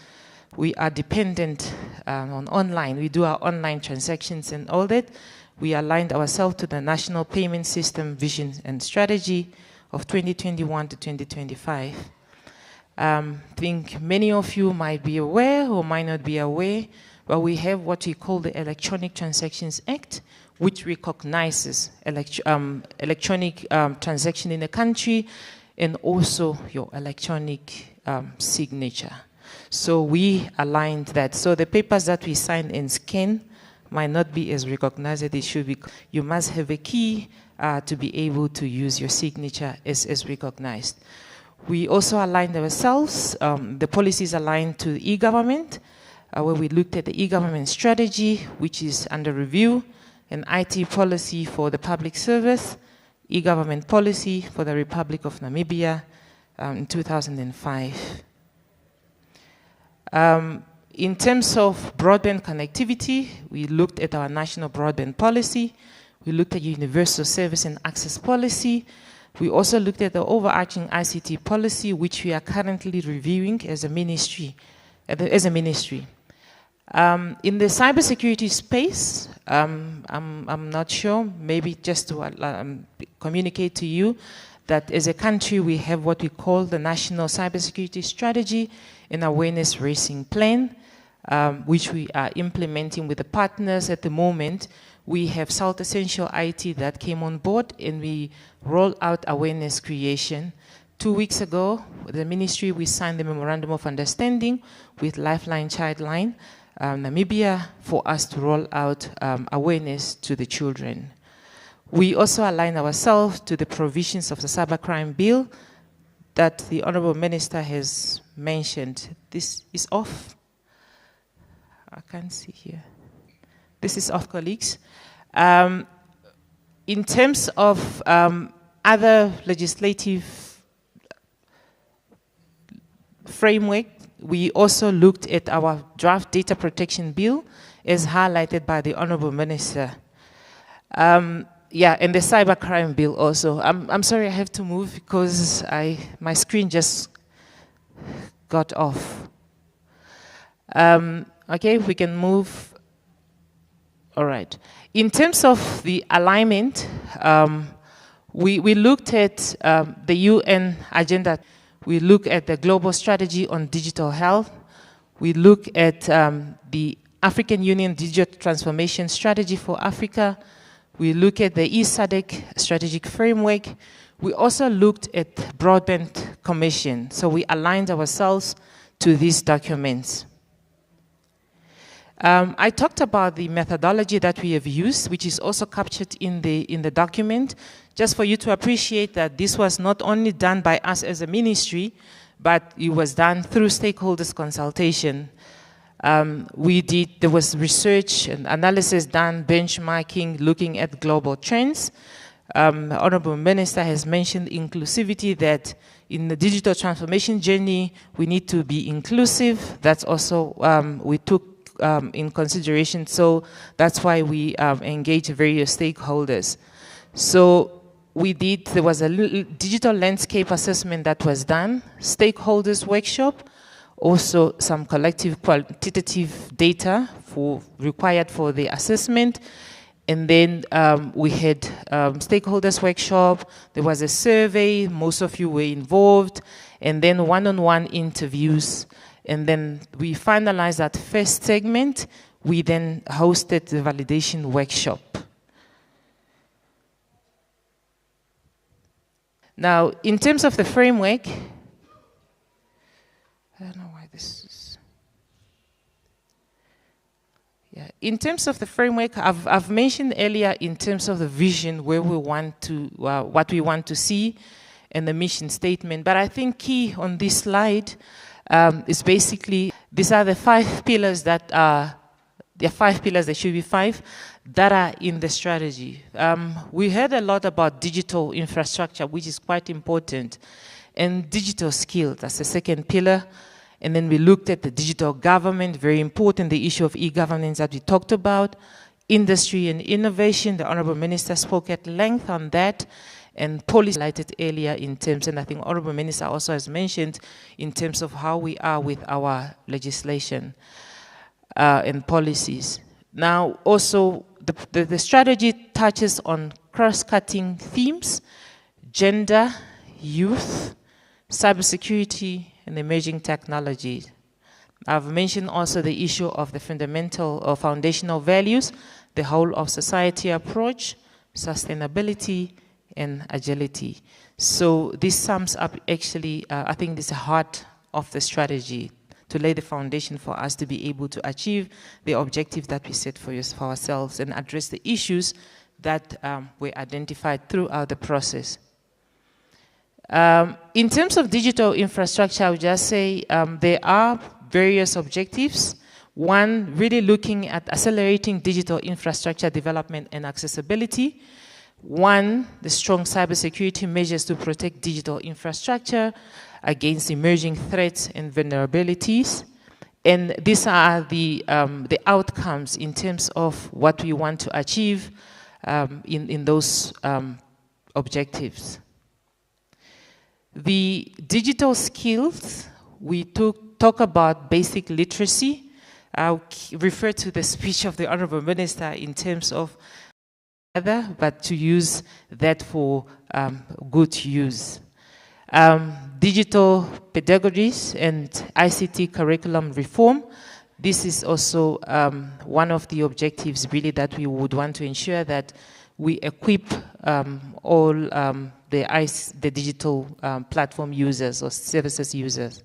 we are dependent on online. We do our online transactions and all that. We aligned ourselves to the National Payment System Vision and Strategy of 2021 to 2025. I think many of you might be aware or might not be aware, but we have what we call the Electronic Transactions Act, which recognizes electronic transaction in the country and also your electronic signature. So we aligned that. So the papers that we sign and scan might not be as recognized as it should be. You must have a key to be able to use your signature as recognized. We also aligned ourselves, the policies aligned to e-government, where we looked at the e-government strategy, which is under review, an IT policy for the public service, e-government policy for the Republic of Namibia in 2005. In terms of broadband connectivity, we looked at our national broadband policy. We looked at universal service and access policy. We also looked at the overarching ICT policy, which we are currently reviewing as a ministry. In the cybersecurity space, I'm not sure, maybe just to communicate to you that as a country we have what we call the National Cybersecurity Strategy and Awareness Racing Plan, which we are implementing with the partners at the moment. We have South Essential IT that came on board and we rolled out awareness creation. 2 weeks ago, the ministry, we signed the Memorandum of Understanding with Lifeline Childline Namibia for us to roll out awareness to the children. We also align ourselves to the provisions of the Cybercrime Bill that the Honorable Minister has mentioned. This is off. I can't see here. This is off, colleagues. In terms of other legislative framework, we also looked at our draft data protection bill as highlighted by the Honorable Minister. Yeah, and the cybercrime bill also. I'm sorry I have to move because my screen just got off. Okay, we can move. All right. In terms of the alignment, we looked at the UN agenda. We look at the global strategy on digital health. We look at the African Union Digital Transformation Strategy for Africa. We look at the ESADC strategic framework. We also looked at Broadband Commission. So we aligned ourselves to these documents. I talked about the methodology that we have used, which is also captured in the document, just for you to appreciate that this was not only done by us as a ministry, but it was done through stakeholders consultation. There was research and analysis done, benchmarking, looking at global trends. Honorable Minister has mentioned inclusivity, that in the digital transformation journey, we need to be inclusive. That's also, we took in consideration. So that's why we engage various stakeholders. So there was a digital landscape assessment that was done, stakeholders workshop, also some collective quantitative data required for the assessment. And then we had stakeholders workshop, there was a survey, most of you were involved, and then one-on-one interviews. And then we finalized that first segment. We then hosted the validation workshop. Now, in terms of the framework, I don't know why this is. Yeah, in terms of the framework, I've mentioned earlier in terms of the vision where we want to, what we want to see, and the mission statement. But I think key on this slide is basically, these are the 5 pillars that are, there are 5 pillars, there should be 5, that are in the strategy. We heard a lot about digital infrastructure, which is quite important, and digital skills, that's the second pillar. And then we looked at the digital government, very important, the issue of e-governance that we talked about, industry and innovation, the Honorable Minister spoke at length on that, and policy highlighted earlier in terms, and I think Honorable Minister also has mentioned in terms of how we are with our legislation and policies. Now, also, the strategy touches on cross-cutting themes, gender, youth, cybersecurity, and emerging technologies. I've mentioned also the issue of the fundamental or foundational values, the whole of society approach, sustainability, and agility. So this sums up actually, I think this is the heart of the strategy, to lay the foundation for us to be able to achieve the objectives that we set for ourselves and address the issues that were identified throughout the process. In terms of digital infrastructure, I would just say there are various objectives. One, really looking at accelerating digital infrastructure development and accessibility. One, the strong cybersecurity measures to protect digital infrastructure against emerging threats and vulnerabilities. And these are the outcomes in terms of what we want to achieve in those objectives. The digital skills, we talk about basic literacy. I'll refer to the speech of the Honorable Minister in terms of but to use that for good use. Digital pedagogies and ICT curriculum reform. This is also one of the objectives really that we would want to ensure that we equip all the digital platform users or services users.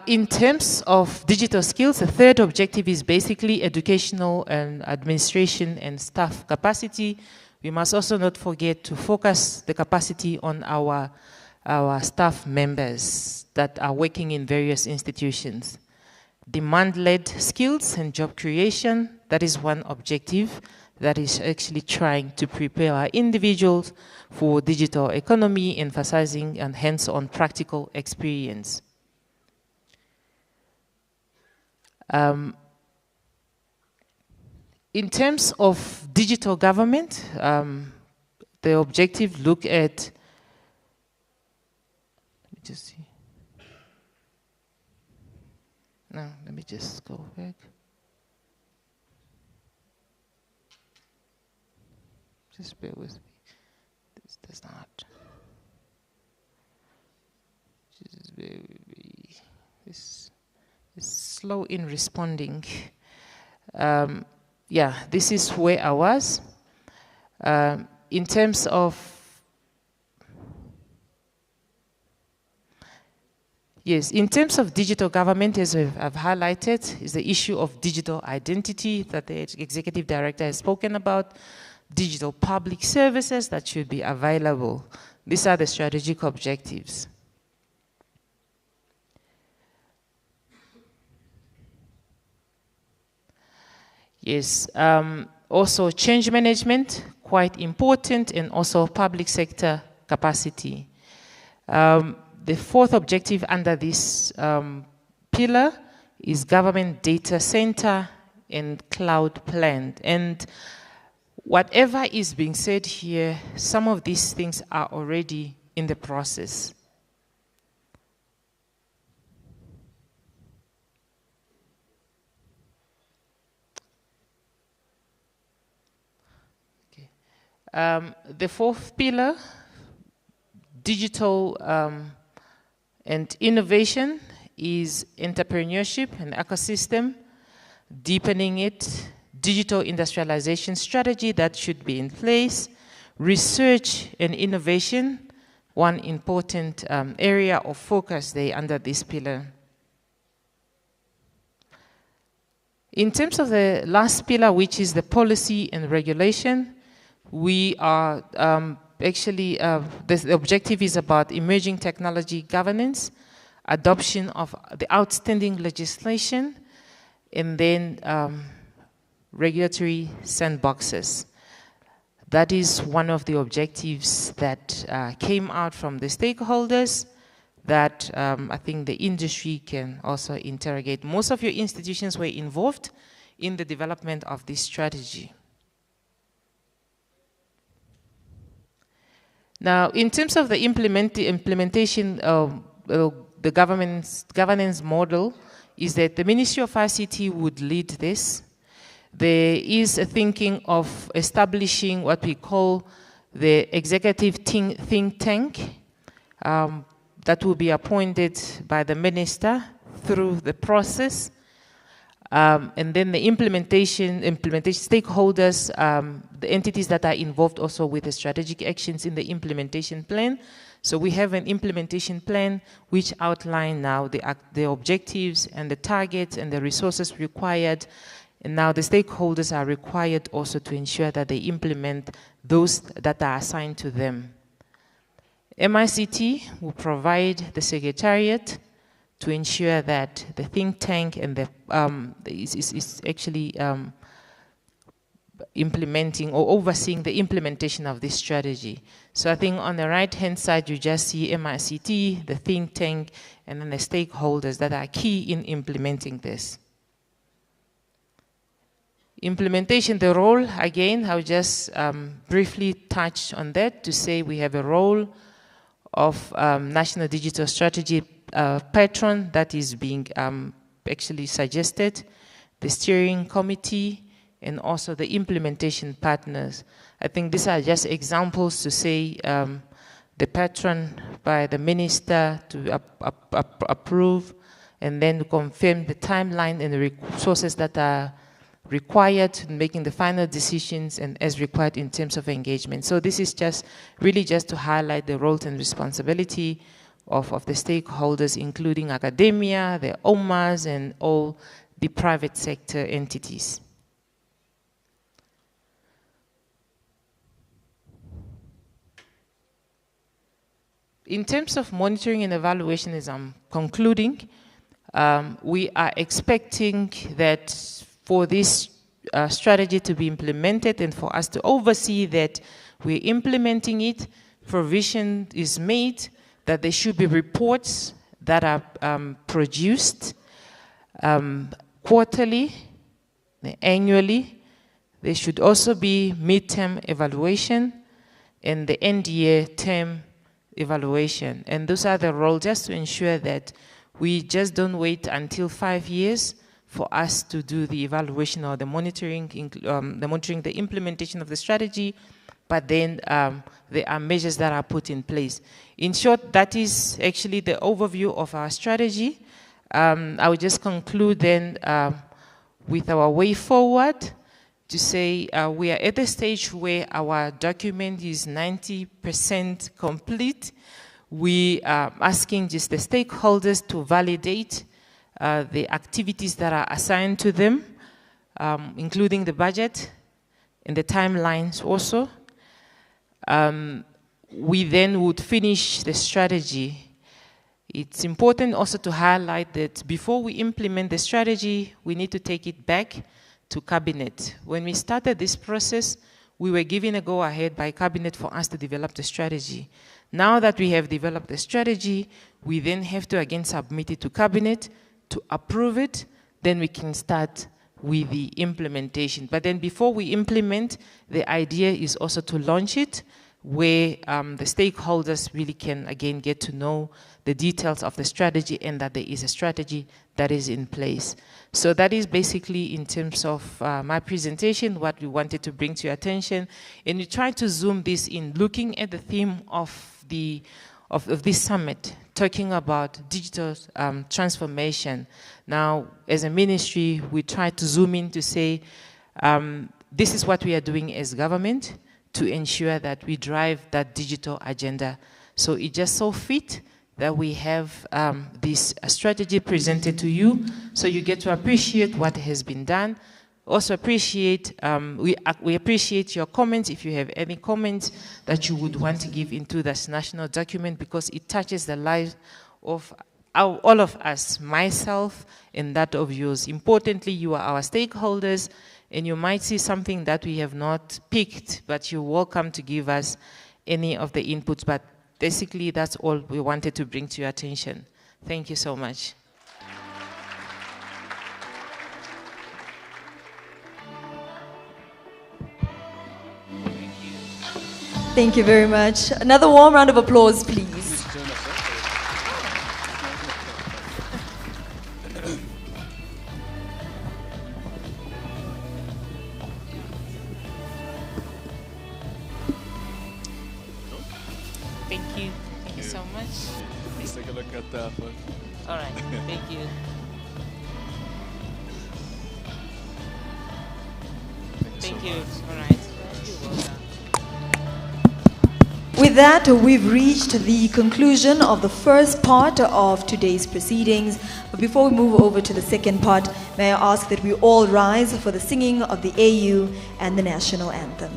In terms of digital skills, the third objective is basically educational and administration and staff capacity. We must also not forget to focus the capacity on our staff members that are working in various institutions. Demand-led skills and job creation, that is one objective that is actually trying to prepare our individuals for digital economy, emphasizing and hands-on practical experience. In terms of digital government, the objective look at, let me just see. No, let me just go back. Just bear with me. This does not. Just bear with me. This is slow in responding. Yeah, this is where I was. In terms of, yes, in terms of digital government, as I've highlighted, is the issue of digital identity that the executive director has spoken about, digital public services that should be available. These are the strategic objectives. Yes, also change management, quite important, and also public sector capacity. The fourth objective under this pillar is government data center and cloud plan. And whatever is being said here, some of these things are already in the process. The fourth pillar, digital and innovation, is entrepreneurship and ecosystem, deepening it, digital industrialization strategy that should be in place, research and innovation, one important area of focus there under this pillar. In terms of the last pillar, which is the policy and regulation, we are actually, the objective is about emerging technology governance, adoption of the outstanding legislation, and then regulatory sandboxes. That is one of the objectives that came out from the stakeholders that I think the industry can also interrogate. Most of your institutions were involved in the development of this strategy. Now, in terms of the implementation of the governance model, is that the Ministry of ICT would lead this. There is a thinking of establishing what we call the executive think tank that will be appointed by the minister through the process. And then the implementation stakeholders, the entities that are involved also with the strategic actions in the implementation plan. So we have an implementation plan which outline now the objectives and the targets and the resources required. And now the stakeholders are required also to ensure that they implement those that are assigned to them. MICT will provide the secretariat to ensure that the think tank and the is actually implementing or overseeing the implementation of this strategy. So I think on the right-hand side, you just see MICT, the think tank, and then the stakeholders that are key in implementing this. Implementation, the role, again, I'll just briefly touch on that to say we have a role of National Digital Strategy patron that is being actually suggested, the steering committee, and also the implementation partners. I think these are just examples to say the patron by the minister to approve and then confirm the timeline and the resources that are required in making the final decisions and as required in terms of engagement. So this is just really just to highlight the roles and responsibility of the stakeholders, including academia, the OMAs, and all the private sector entities. In terms of monitoring and evaluation, as I'm concluding, we are expecting that for this strategy to be implemented and for us to oversee that we're implementing it. Provision is made that there should be reports that are produced quarterly, annually. There should also be midterm evaluation and the end-year term evaluation. And those are the roles just to ensure that we just don't wait until 5 years for us to do the evaluation or the monitoring, the implementation of the strategy, but then there are measures that are put in place. In short, that is actually the overview of our strategy. I will just conclude then with our way forward to say we are at the stage where our document is 90% complete. We are asking just the stakeholders to validate the activities that are assigned to them, including the budget and the timelines also. We then would finish the strategy. It's important also to highlight that before we implement the strategy, we need to take it back to Cabinet. When we started this process, we were given a go-ahead by Cabinet for us to develop the strategy. Now that we have developed the strategy, we then have to again submit it to Cabinet to approve it, then we can start with the implementation. But then before we implement, the idea is also to launch it where the stakeholders really can again get to know the details of the strategy and that there is a strategy that is in place. So that is basically in terms of my presentation, what we wanted to bring to your attention. And we tried to zoom this in, looking at the theme of this summit, talking about digital transformation. Now, as a ministry, we try to zoom in to say, this is what we are doing as government to ensure that we drive that digital agenda. So it just so fit that we have this strategy presented to you, so you get to appreciate what has been done. Also appreciate, we appreciate your comments, if you have any comments that you would want to give into this national document, because it touches the lives of all of us, myself and that of yours. Importantly, you are our stakeholders, and you might see something that we have not picked, but you're welcome to give us any of the inputs. But basically, that's all we wanted to bring to your attention. Thank you so much. Thank you very much. Another warm round of applause, please. Thank you. Thank you so much. Let's take a look at that one. All right. Thank you. Thank you. All right. You're welcome. With that, we've reached the conclusion of the first part of today's proceedings. But before we move over to the second part, may I ask that we all rise for the singing of the AU and the national anthem.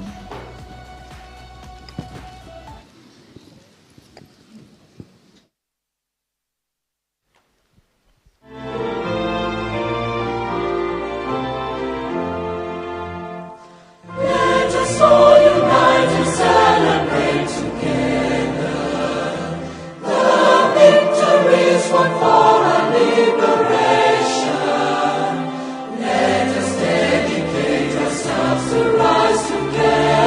Let us all unite to celebrate together the victories won for our liberation. Let us dedicate ourselves to rise together.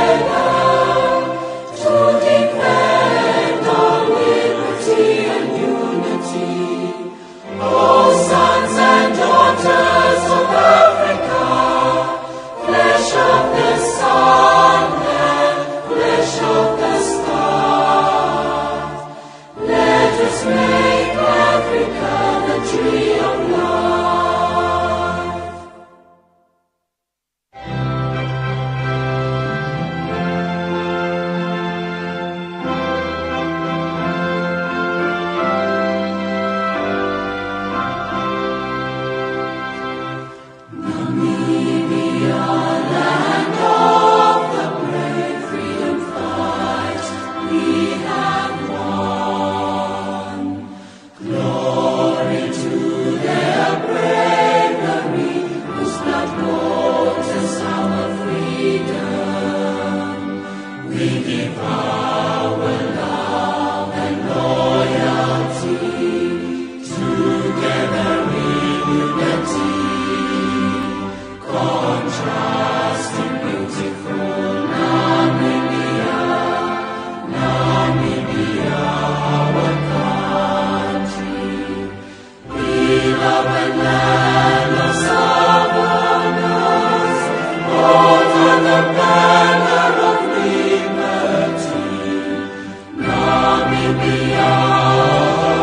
Namibia,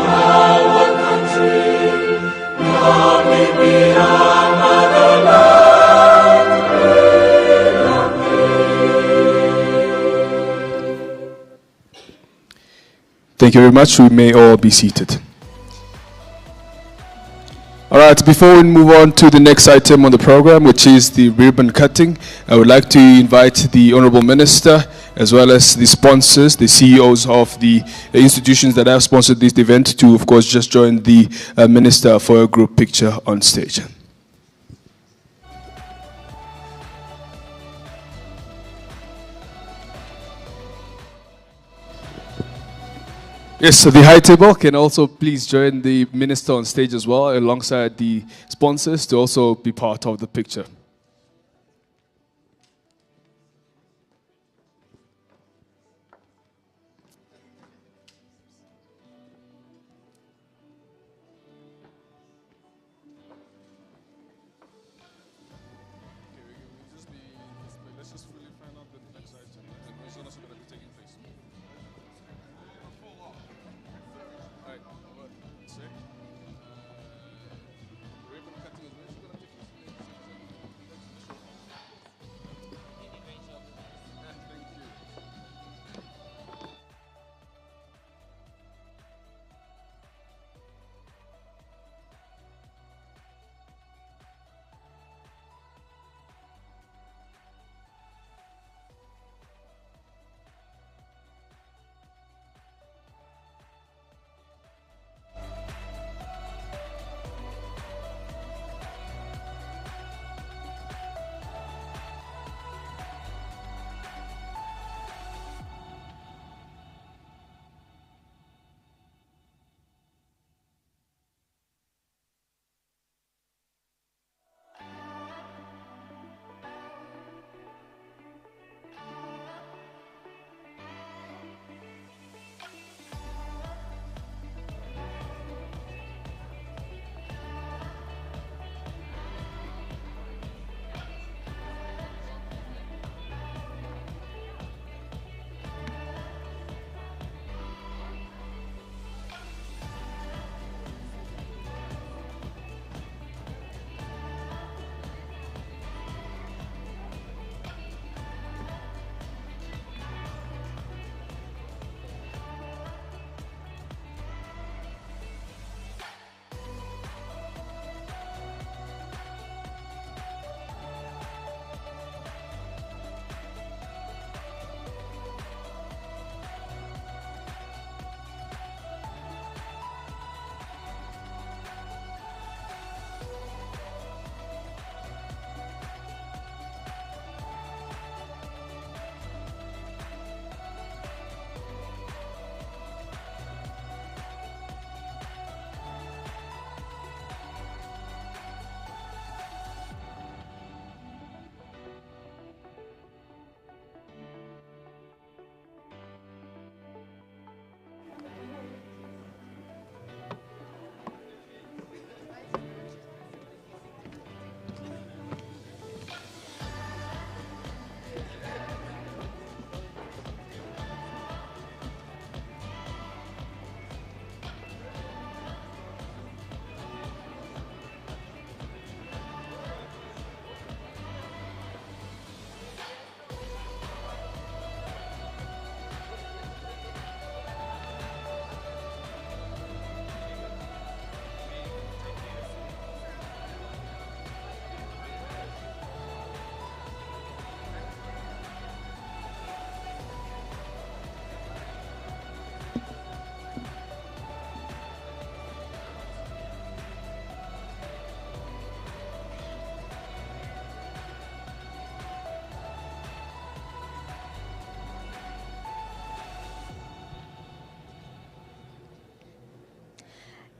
our country, Namibia, motherland, we love thee. Thank you very much. We may all be seated. All right, before we move on to the next item on the program, which is the ribbon cutting, I would like to invite the Honorable Minister, as well as the sponsors, the CEOs of the institutions that have sponsored this event, to, of course, just join the Minister for a group picture on stage. Yes, so the high table can also please join the minister on stage as well, alongside the sponsors, to also be part of the picture.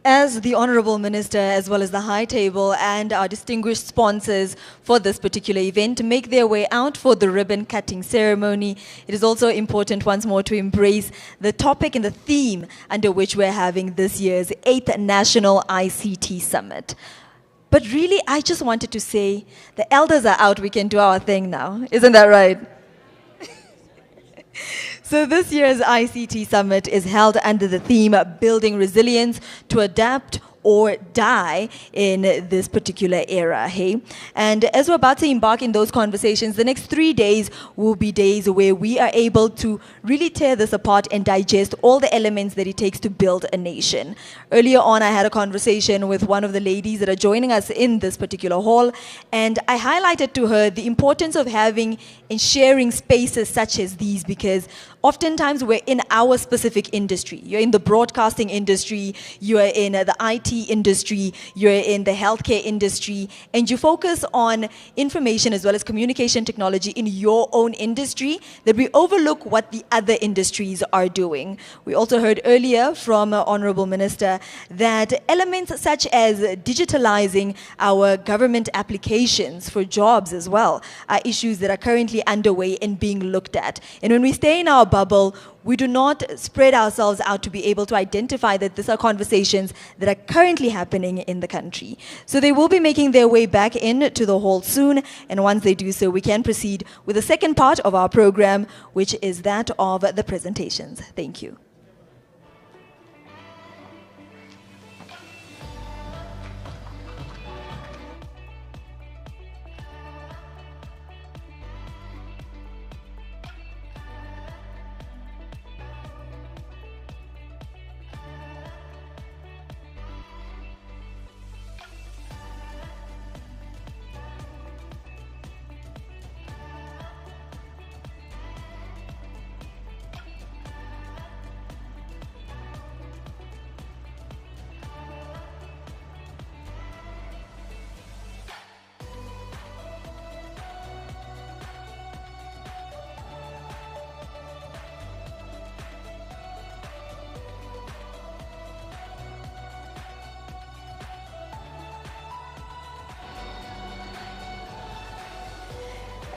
As the Honorable Minister, as well as the High Table and our distinguished sponsors for this particular event make their way out for the ribbon cutting ceremony, it is also important once more to embrace the topic and the theme under which we're having this year's 8th National ICT Summit. But really, I just wanted to say, the elders are out, we can do our thing now. Isn't that right? So this year's ICT Summit is held under the theme Building Resilience to Adapt or Die in this particular era, hey? And as we're about to embark in those conversations, the next 3 days will be days where we are able to really tear this apart and digest all the elements that it takes to build a nation. Earlier on, I had a conversation with one of the ladies that are joining us in this particular hall, and I highlighted to her the importance of having and sharing spaces such as these, because oftentimes we're in our specific industry. You're in the broadcasting industry, you're in the IT industry, you're in the healthcare industry, and you focus on information as well as communication technology in your own industry, that we overlook what the other industries are doing. We also heard earlier from Honorable Minister that elements such as digitalizing our government applications for jobs as well are issues that are currently underway and being looked at. And when we stay in our bubble, we do not spread ourselves out to be able to identify that these are conversations that are currently happening in the country. So they will be making their way back into the hall soon, and once they do so, we can proceed with the second part of our program, which is that of the presentations. Thank you.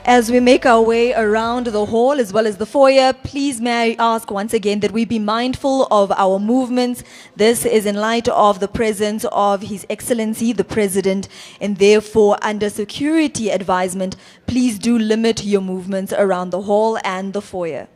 As we make our way around the hall as well as the foyer, please may I ask once again that we be mindful of our movements. This is in light of the presence of His Excellency, the President, and therefore under security advisement, please do limit your movements around the hall and the foyer.